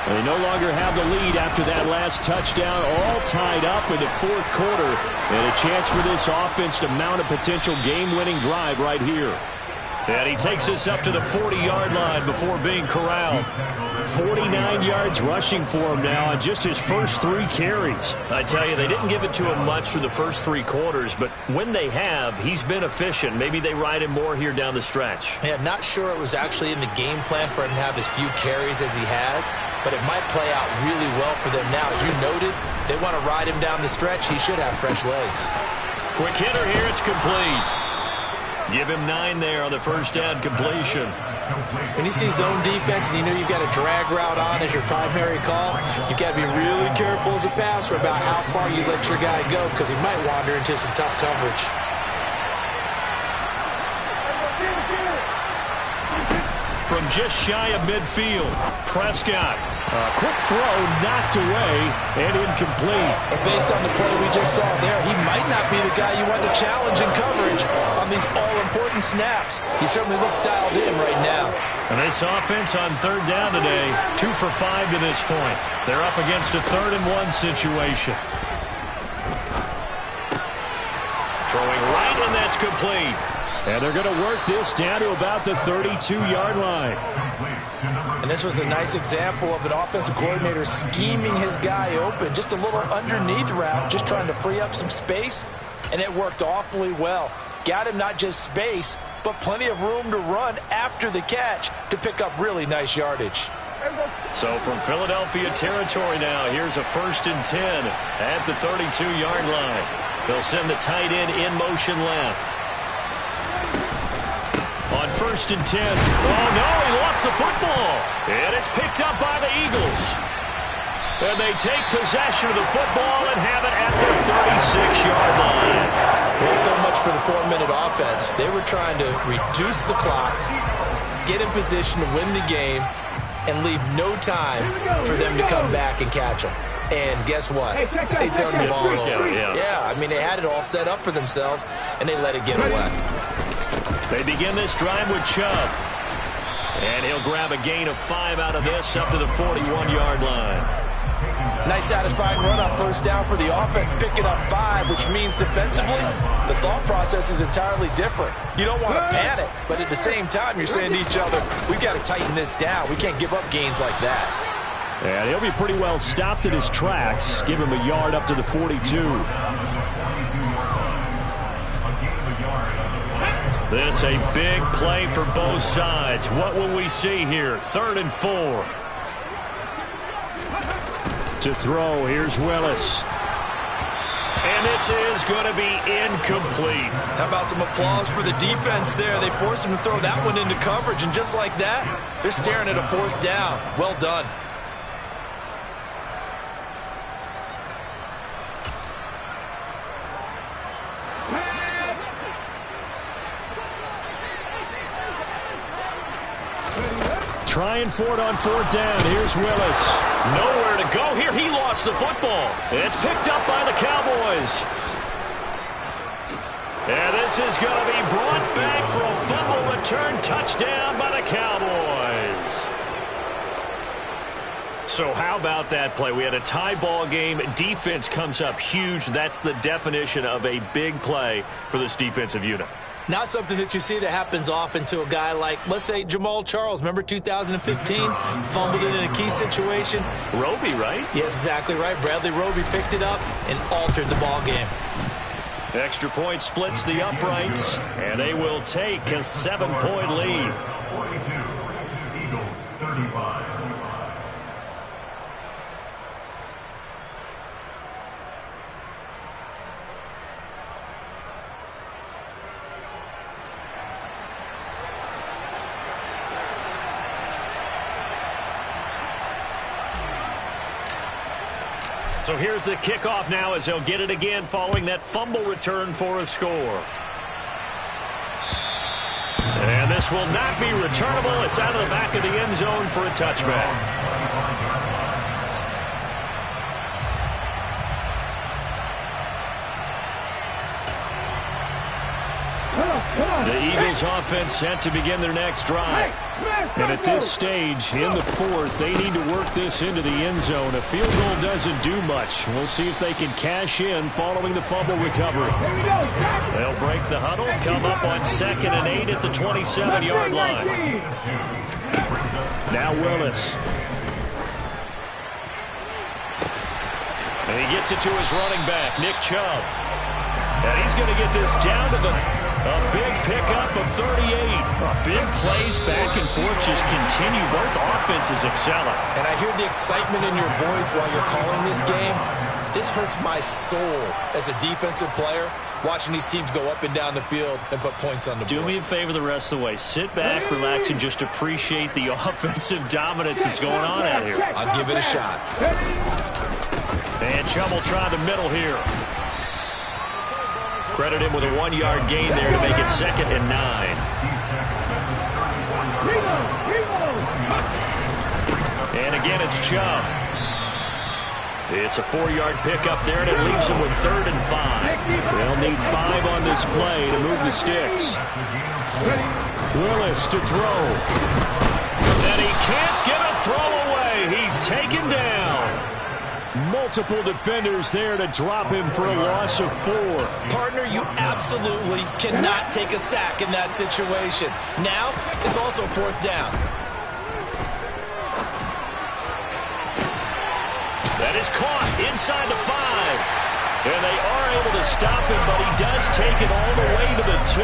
They no longer have the lead after that last touchdown, all tied up in the fourth quarter. And a chance for this offense to mount a potential game-winning drive right here. And he takes us up to the 40-yard line before being corralled. 49 yards rushing for him now on just his first 3 carries. I tell you, they didn't give it to him much through the first 3 quarters, but when they have, he's been efficient. Maybe they ride him more here down the stretch. Yeah, not sure it was actually in the game plan for him to have as few carries as he has, but it might play out really well for them now. As you noted, they want to ride him down the stretch. He should have fresh legs. Quick hitter here, it's complete. Give him 9 there on the first down completion. When you see zone defense and you know you've got a drag route on as your primary call, you've got to be really careful as a passer about how far you let your guy go, because he might wander into some tough coverage. From just shy of midfield, Prescott. A quick throw knocked away and incomplete. But based on the play we just saw there, he might not be the guy you want to challenge in coverage on these all-important snaps. He certainly looks dialed in right now. And this offense on third down today, 2 for 5 to this point. They're up against a 3rd and 1 situation. Throwing right, and that's complete. And they're going to work this down to about the 32-yard line. And this was a nice example of an offensive coordinator scheming his guy open. Just a little underneath route, just trying to free up some space, and it worked awfully well. Got him not just space, but plenty of room to run after the catch to pick up really nice yardage. So from Philadelphia territory now, here's a 1st and 10 at the 32-yard line. They'll send the tight end in motion left. On 1st and 10. Oh, no, he lost the football. And it's picked up by the Eagles. And they take possession of the football and have it at their 36-yard line. Well, so much for the 4-minute offense. They were trying to reduce the clock, get in position to win the game, and leave no time for them to come back and catch them. And guess what? They turned the ball over. Yeah, I mean, they had it all set up for themselves, and they let it get away. They begin this drive with Chubb. And he'll grab a gain of 5 out of this up to the 41-yard line. Nice satisfying run on 1st down for the offense, picking up 5, which means defensively, the thought process is entirely different. You don't want to panic, but at the same time, you're saying to each other, we've got to tighten this down. We can't give up gains like that. And he'll be pretty well stopped in his tracks. Give him a yard up to the 42. This a big play for both sides. What will we see here? 3rd and 4. To throw, here's Willis. And this is going to be incomplete. How about some applause for the defense there? They forced him to throw that one into coverage, and just like that, they're staring at a 4th down. Well done. Trying for it on 4th down. Here's Willis. Nowhere to go here. He lost the football. It's picked up by the Cowboys. And this is going to be brought back for a fumble return touchdown by the Cowboys. So how about that play? We had a tie ball game. Defense comes up huge. That's the definition of a big play for this defensive unit. Not something that you see that happens often to a guy like, let's say, Jamal Charles. Remember 2015? Fumbled it in a key situation. Roby, right? Yes, exactly right. Bradley Roby picked it up and altered the ball game. Extra point splits the uprights, and they will take a 7-point lead. 42, Eagles 35. So here's the kickoff now as they'll get it again following that fumble return for a score. And this will not be returnable. It's out of the back of the end zone for a touchback. The Eagles offense set to begin their next drive. And at this stage, in the 4th, they need to work this into the end zone. A field goal doesn't do much. We'll see if they can cash in following the fumble recovery. They'll break the huddle, come up on 2nd and 8 at the 27-yard line. Now Willis. And he gets it to his running back, Nick Chubb. And he's going to get this down to a big pickup of 38. Big plays back and forth just continue. Both offenses excelling. And I hear the excitement in your voice while you're calling this game. This hurts my soul as a defensive player, watching these teams go up and down the field and put points on the board. Do me a favor the rest of the way. Sit back, relax, and just appreciate the offensive dominance that's going on out here. I'll give it a shot. And Chubb will try the middle here. Credit him with a 1-yard gain there to make it 2nd and 9. And again, it's Chubb. It's a 4-yard pickup there, and it leaves him with 3rd and 5. They'll need 5 on this play to move the sticks. Willis to throw. And he can't get a throw away. He's taken down. Multiple defenders there to drop him for a loss of 4. Partner, you absolutely cannot take a sack in that situation. Now, it's also 4th down. That is caught inside the 5. And they are able to stop him, but he does take it all the way to the 2.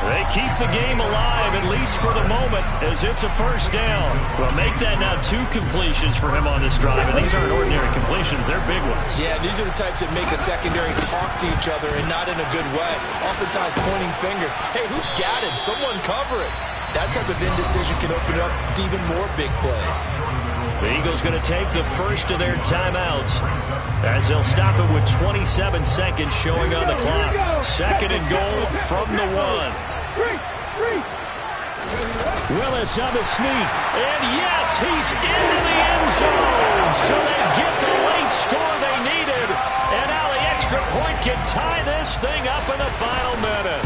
They keep the game alive, at least for the moment, as it's a 1st down. Well, make that now 2 completions for him on this drive, and these aren't ordinary completions. They're big ones. Yeah, these are the types that make a secondary talk to each other, and not in a good way. Oftentimes pointing fingers. Hey, who's got him? Someone cover it. That type of indecision can open up to even more big plays. The Eagles going to take the first of their timeouts as they'll stop it with 27 seconds showing on the clock. 2nd and goal from the 1. Willis on the sneak. And yes, he's into the end zone. So they get the late score they needed. And now the extra point can tie this thing up in the final minute.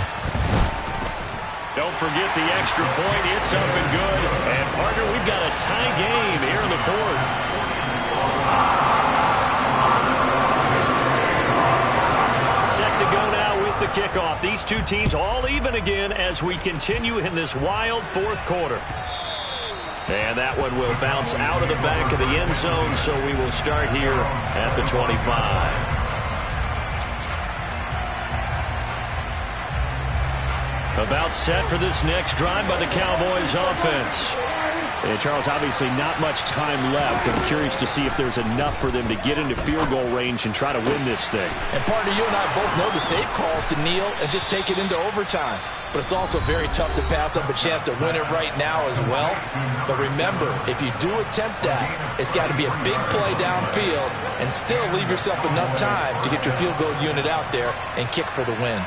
Don't forget the extra point. It's up and good. And, partner, we've got a tie game here in the 4th. Set to go now with the kickoff. These two teams all even again as we continue in this wild 4th quarter. And that one will bounce out of the back of the end zone, so we will start here at the 25. About set for this next drive by the Cowboys offense. And Charles, obviously not much time left. I'm curious to see if there's enough for them to get into field goal range and try to win this thing. And partner, you and I both know the safe calls to kneel and just take it into overtime. But it's also very tough to pass up a chance to win it right now as well. But remember, if you do attempt that, it's got to be a big play downfield and still leave yourself enough time to get your field goal unit out there and kick for the win.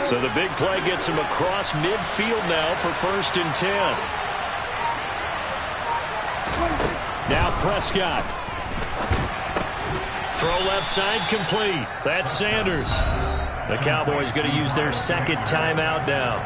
So the big play gets him across midfield now for 1st and 10. Now Prescott. Throw left side complete. That's Sanders. The Cowboys going to use their 2nd timeout now,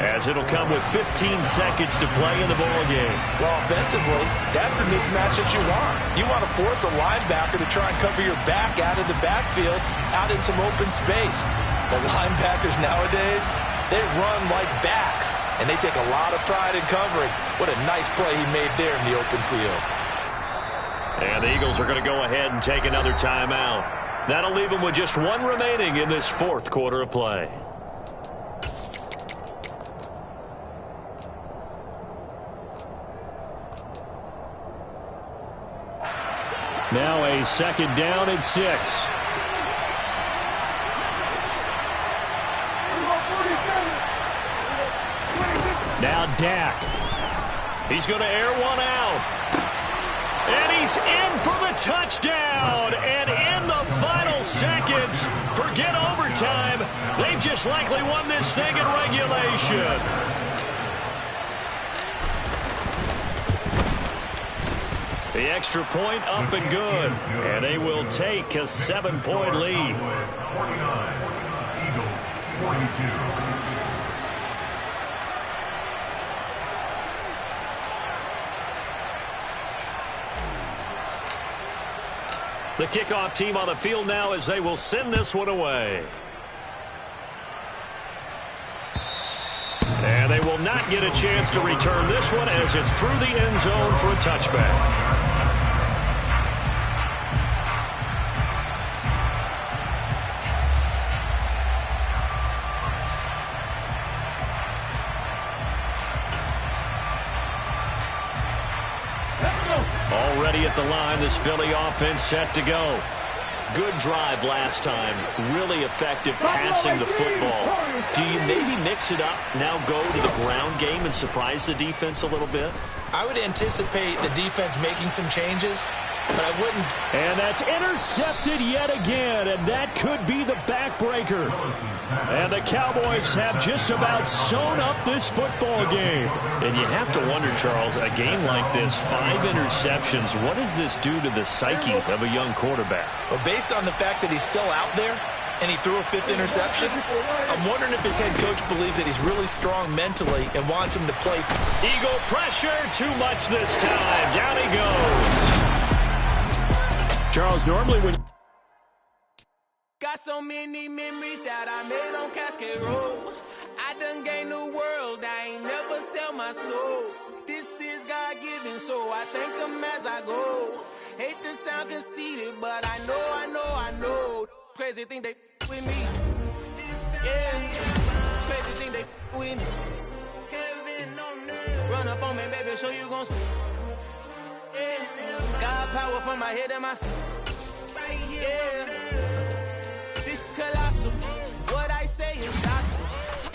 as it'll come with 15 seconds to play in the ball game. Well, offensively, that's the mismatch that you want. You want to force a linebacker to try and cover your back out of the backfield, out in some open space. The linebackers nowadays, they run like backs, and they take a lot of pride in covering. What a nice play he made there in the open field. And the Eagles are going to go ahead and take another timeout. That'll leave them with just 1 remaining in this 4th quarter of play. Now a 2nd down and 6. Now Dak. He's going to air one out. And he's in for the touchdown. And in the final seconds, forget overtime. They've just likely won this thing in regulation. The extra point up and good. And they will take a 7-point lead. 49, Eagles 42. The kickoff team on the field now as they will send this one away. And they will not get a chance to return this one as it's through the end zone for a touchback. Already at the line, this Philly offense set to go. Good drive last time. Really effective passing the football. Do you maybe mix it up, now go to the ground game and surprise the defense a little bit? I would anticipate the defense making some changes, but I wouldn't. And that's intercepted yet again, and that could be the backbreaker. And the Cowboys have just about sewn up this football game. And you have to wonder, Charles, a game like this, 5 interceptions, what does this do to the psyche of a young quarterback? Well, based on the fact that he's still out there and he threw a 5th interception, I'm wondering if his head coach believes that he's really strong mentally and wants him to play. Eagle pressure, too much this time. Down he goes. Charles, normally when... Got so many memories that I made on Cascade Road. I done gained the world, I ain't never sell my soul. This is God-given, so I thank him as I go. Hate to sound conceited, but I know. Crazy thing they with me. Yeah, crazy thing they with me. Run up on me, baby, show you gon' see. Yeah, God power from my head and my feet. Yeah, this colossal. What I say is gospel.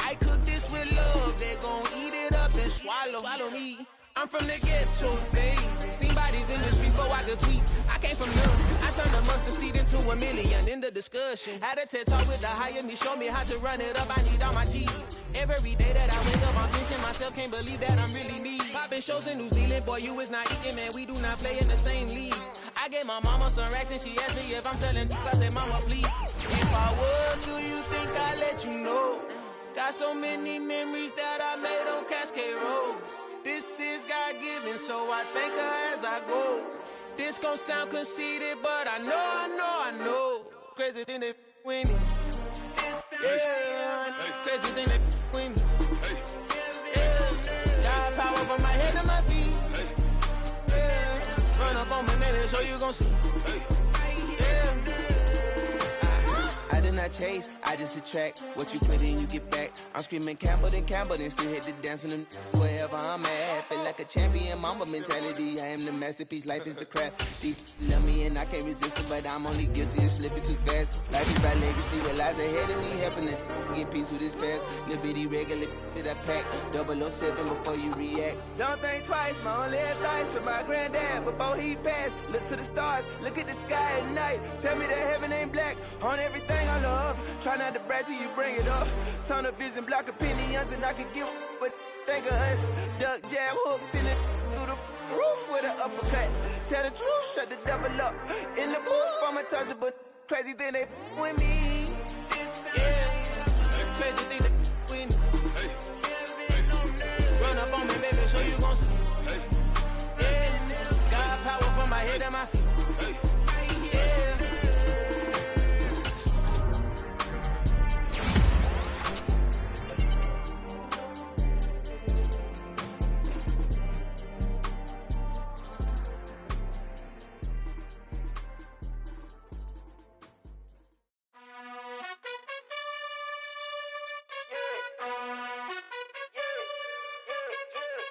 I cook this with love. They gon' eat it up and swallow me. I'm from the ghetto, babe. Seen bodies in the street before I could tweet. I came from nothing. I turned a mustard seed into a million in the discussion. Had a TED talk with the higher me, show me how to run it up. I need all my cheese. Every day that I wake up, I'm pinching myself. Can't believe that I'm really me. Popping shows in New Zealand, boy, you is not eating, man. We do not play in the same league. I gave my mama some racks and she asked me if I'm selling. I said, mama, please. If I was, do you think I'd let you know? Got so many memories that I made on Cascade Road. This is God-given, so I thank her as I go. This gon' sound conceited, but I know. Crazy thing they with me. Yeah, crazy thing they with me. Yeah, God power from my head to my feet. Yeah, run up on me, maybe, so you gon' see. Yeah. I did not chase, I just attract. What you put in, you get back. I'm screaming Campbell, then still hit the dancing and wherever I'm at. Feel like a champion, mamba mentality. I am the masterpiece, life is the crap. Deep love me and I can't resist it, but I'm only guilty of slipping too fast. Life is my legacy, what lies ahead of me, helping to get peace with this past. Little bitty regular that I pack, 007 before you react. Don't think twice, my only advice for my granddad before he passed. Look to the stars, look at the sky at night. Tell me that heaven ain't black on everything I love. Try not to brag till you bring it up. Tunnel vision, block opinions, and I could give but think of us. Duck, jab, hooks in it through the roof with an uppercut. Tell the truth, shut the devil up. In the booth, I'm untouchable. Crazy thing they with me. Yeah, crazy thing they with me. Run up on me, baby, so you gon' see. Yeah, God power from my head and my feet. Yeah.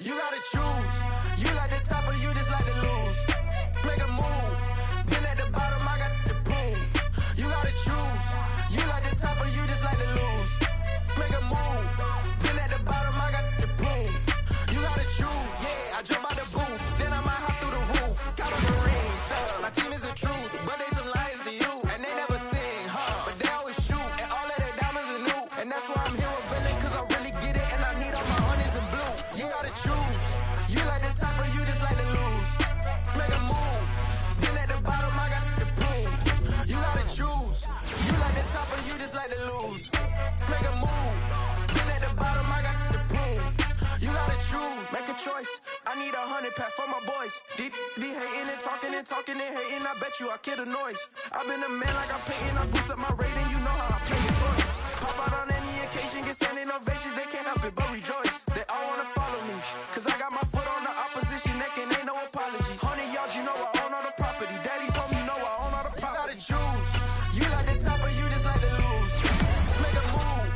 You gotta choose. You like the top or you just like to lose. Make a move. Been at the bottom, I got the proof. You gotta choose. You like the top or you just like to lose. Make a move. Been at the bottom, I got the proof. You gotta choose. Yeah, I jump out the booth. Then I might hop through the roof. Count on the rings. My team is the truth, but they some liars to you. And they never sing, but they always shoot. And all of their diamonds are new. And that's why I'm here with Villain, cause I really get it. And I need all my honeys in blue. You gotta choose. You like the top or you just like to lose. Make a move. Been at the bottom, I got the proof. You gotta choose. You like the top or you just like to lose. Make a move. Been at the bottom, I got the proof. You gotta choose. Make a choice. I need 100 pack for my boys. Deep be hating and talking and hating. I bet you I kill the noise. I've been a man like I'm Peyton. I boost up my rating. You know how I play the toys. Pop out on any occasion, get standing ovations. They can't help it but rejoice. They all wanna follow me, cause I got my foot on the opposition neck and ain't no apologies. 100 yards, you know I own all the property. Daddy told me, you know I own all the property. You gotta choose. You like the top or you just like to lose. Make a move.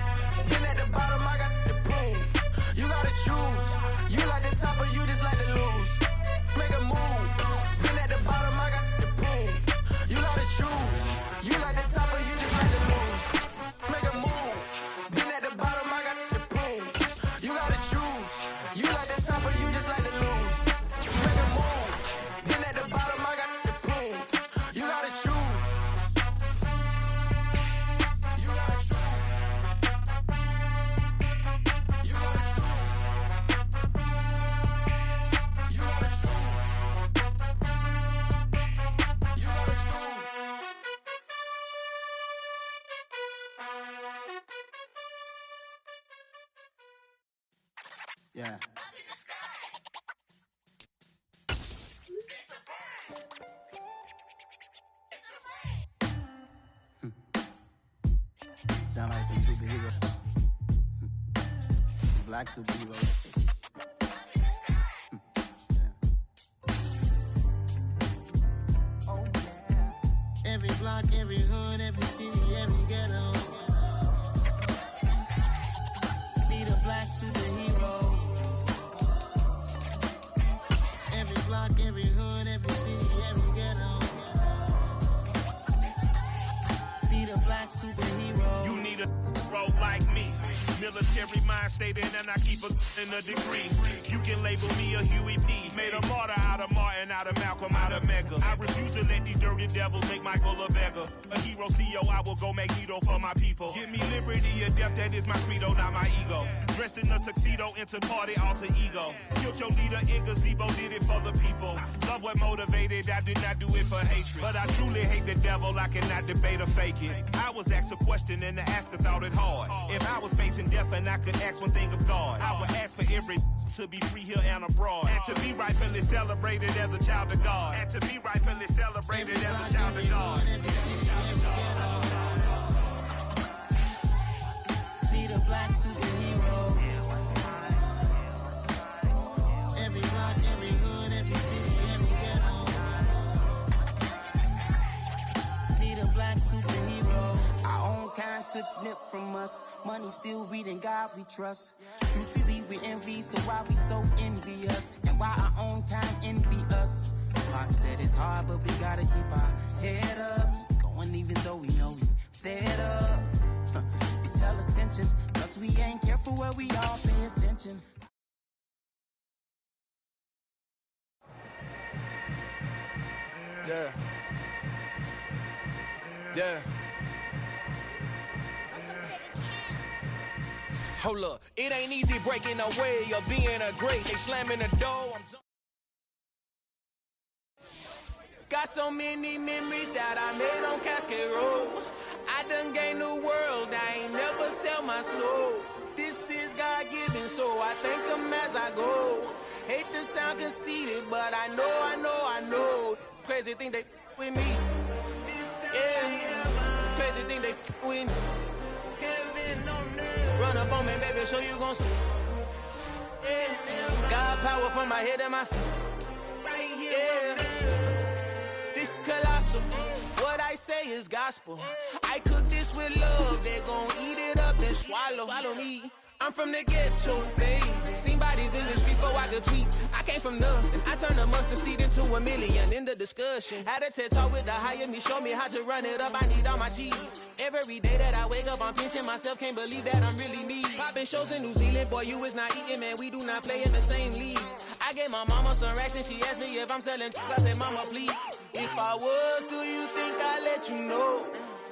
Been at the bottom, I got the proof. You gotta choose. You like the top or you just like to lose. Make a move. Been at the bottom, I got the proof. You gotta choose. You like the top or you just like to lose. Make a move. Been at the bottom, I got the proof. You gotta choose. Yeah. Sound like some superhero. Black superheroes. Every block, every hood, every city, every ghetto. Need a black superhero. Every block, every hood, every city, every ghetto. Need a black superhero. You need a bro like me. Military mind stated, and I keep in a degree. You can label me a Huey P. Made a martyr out of Martin, out of Malcolm, out of Mega. I refuse to let these dirty devils make Michael a beggar. A hero CEO, I will go Magneto for my people. Give me liberty or death, that is my credo, not my ego. Dressed in a tuxedo, into party, alter ego. Killed your leader in gazebo, did it for the people. Love what motivated, I did not do it for hatred. But I truly hate the devil, I cannot debate or fake it. I was asked a question and the asker thought it hard. If I was facing death and I could ask one thing of God, I would ask for every to be free here and abroad. And to be rightfully celebrated as a child of God. And to be rightfully celebrated as a child of God. Need a black superhero. Every block, every hood, every city, every ghetto. Need a black superhero. Our own kind took nip from us. Money still reading God we trust. Truthfully we envy, so why we so envious? And why our own kind envy us? Pac said it's hard, but we gotta keep our head up. Going even though we know we fed up. It's hella tension, cause we ain't careful where we all pay attention. Yeah. Yeah. Hold up, it ain't easy breaking away or being a great. They slamming the door. Got so many memories that I made on Cascade Road. I done gained the world, I ain't never sell my soul. This is God-given, so I thank him as I go. Hate to sound conceited, but I know. Crazy thing they with me. Yeah, crazy thing they with me. Run up on me, baby, so you gon' see. Yeah, God power from my head and my feet. Yeah, this colossal. What I say is gospel. I cook this with love. They gon' eat it up and swallow me. I'm from the ghetto, babe. Seen bodies in the street before I could tweet. I came from nothing. I turned a mustard seed into a million in the discussion. Had a TED talk with the higher me, show me how to run it up. I need all my cheese. Every day that I wake up, I'm pinching myself. Can't believe that I'm really me. Popping shows in New Zealand, boy, you is not eating, man. We do not play in the same league. I gave my mama some racks and she asked me if I'm selling. I said, mama, please. If I was, do you think I'd let you know?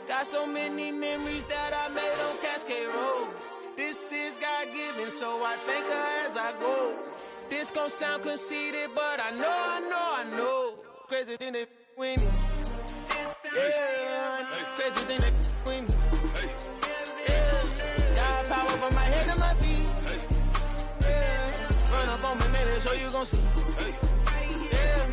Got so many memories that I made on Cascade Road. This is God-given, so I thank her as I go. This gon' sound conceited, but I know. Crazy thing they with me. Yeah, crazy thing they with me. Yeah, God power from my head to my feet. Yeah, run up on me, maybe, so you gon' see. Yeah.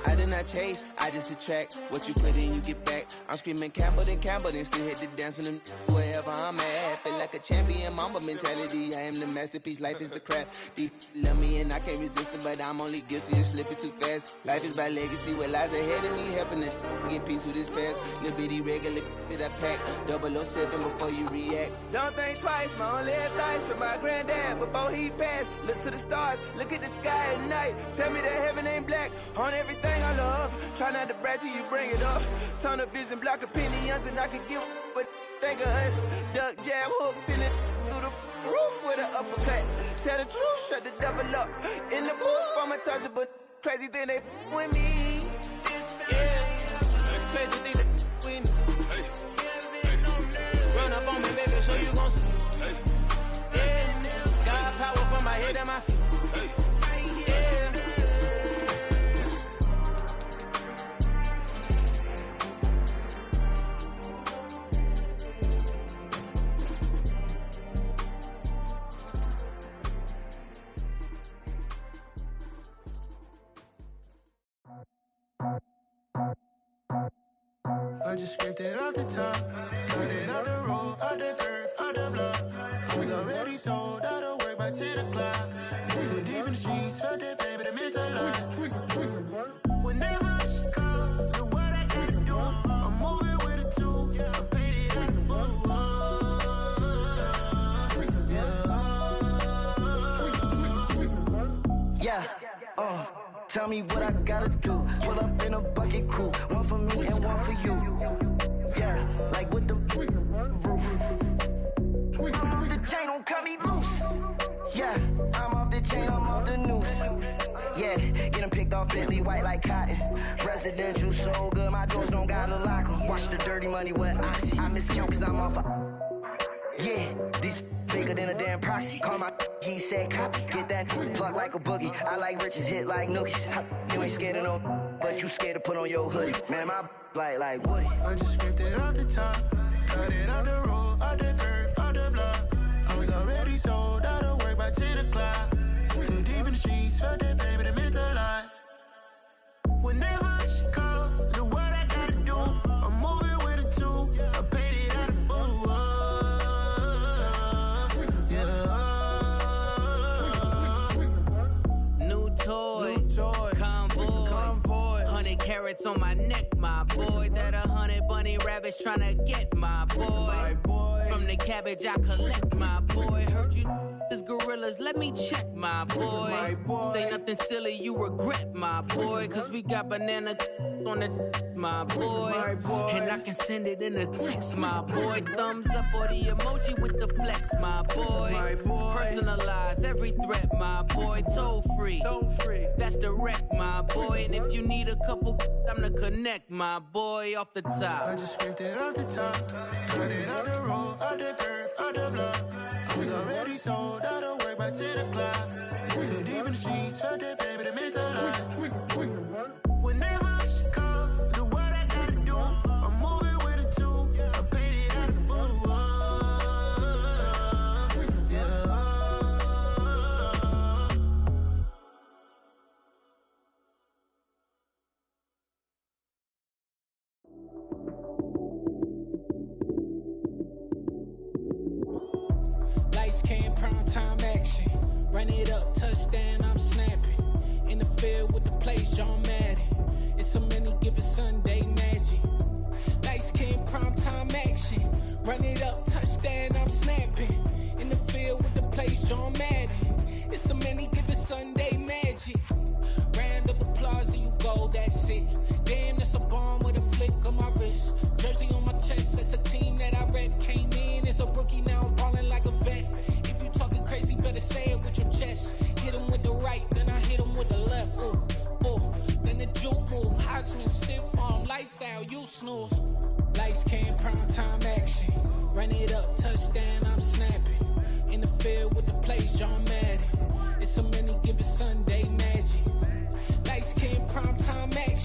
I did not chase, I just attract. What you put in, you get back. I'm screaming Campbell, then still hit the dance and wherever I'm at. Feel like a champion, mamba mentality. I am the masterpiece, life is the crap. Deep love me and I can't resist it, but I'm only guilty of slipping too fast. Life is by legacy, what lies ahead of me, helping to get peace with this past. Little bitty regular that I pack, 007 before you react. Don't think twice, my only advice for my granddad before he passed. Look to the stars, look at the sky at night. Tell me that heaven ain't black on everything I love. Try not to brag till you bring it up. Turn the vision, block opinions, and I could give but think of us. Duck, jab, hook, send it through the roof with an uppercut. Tell the truth, shut the devil up. In the booth, I'm untouchable. Crazy thing they with me. Yeah, crazy thing they with me. Run up on me, baby, so you gon' see. Yeah, God power from my head and my feet. Yeah. just scraped it off the top. Cut it off the road, off the curve, off the block. I was already sold out of work by 10 o'clock. Too deep in the streets, felt that baby, the mental lie. Whenever she calls, know what I gotta do. I'm moving with a two. I paid it out of full. Yeah. Tell me what I gotta do. Pull up in a bucket crew. One for me and one for you. Yeah, like with the roof. I'm off the chain, don't cut me loose. Yeah, I'm off the chain, I'm off the noose. Yeah, get them picked off Bentley, white like cotton. Residential so good, my doors don't gotta lock them. Watch the dirty money with oxy. I miscount cause I'm off a... Yeah, these bigger than a damn proxy. Call my he said copy. Get that plug like a boogie. I like riches, hit like nookies. You ain't scared of no, but you scared to put on your hoodie. Man, my like Woody. I just scraped it off the top. Cut it off the road, off the curve, off the block. I was already sold out of work by 10 o'clock. Too deep in the streets, felt that baby, the mental lie. Whenever she calls, know what I gotta do. I'm moving with a two. I paid it out of full. Convoy, 100 carats on my neck, my boy. That 100 bunny rabbits tryna get my boy. From the cabbage I collect, my boy. Heard you is gorillas, let me check, my boy. Say nothing silly, you regret, my boy. Cause we got banana on the my boy. And I can send it in a text, my boy. Thumbs up or the emoji with the flex, my boy. Personalize every threat, my boy. Toll free, that's direct, my boy. And if you need a couple, I'm to connect, my boy, off the top. I just scraped it off the top. Cut it off the road, off the curve, off the block. I was already sold out of work by 10 o'clock. Too deep in the streets, felt that baby, the mental lie. Whenever she calls, know what I gotta do. I'm moving with a two. I paid it out of full. Lights came, prime time action. Run it up, touchdown, I'm snapping. In the field with the plays, John Madden. It's a many given Sunday magic. Lights came, prime time action. Run it up, touchdown, I'm snapping. In the field with the plays, John Madden. It's a many given Sunday magic. Round of applause and you go, that's it. Damn, that's a bomb with a flick on my wrist. Jersey on my chest, that's a team that I rep. Came in as a rookie, now I'm ballin' like a vet. If you talking crazy, better say it with your chest. Hit him with the right, then I hit him with the left. Ooh, ooh. Then the juke move, Heisman stiff arm, lights out, you snooze. Lights came, prime time action. Run it up, touchdown, I'm snapping. In the field with the plays, John Madden. It's a many given Sunday magic. Lights came, prime time action.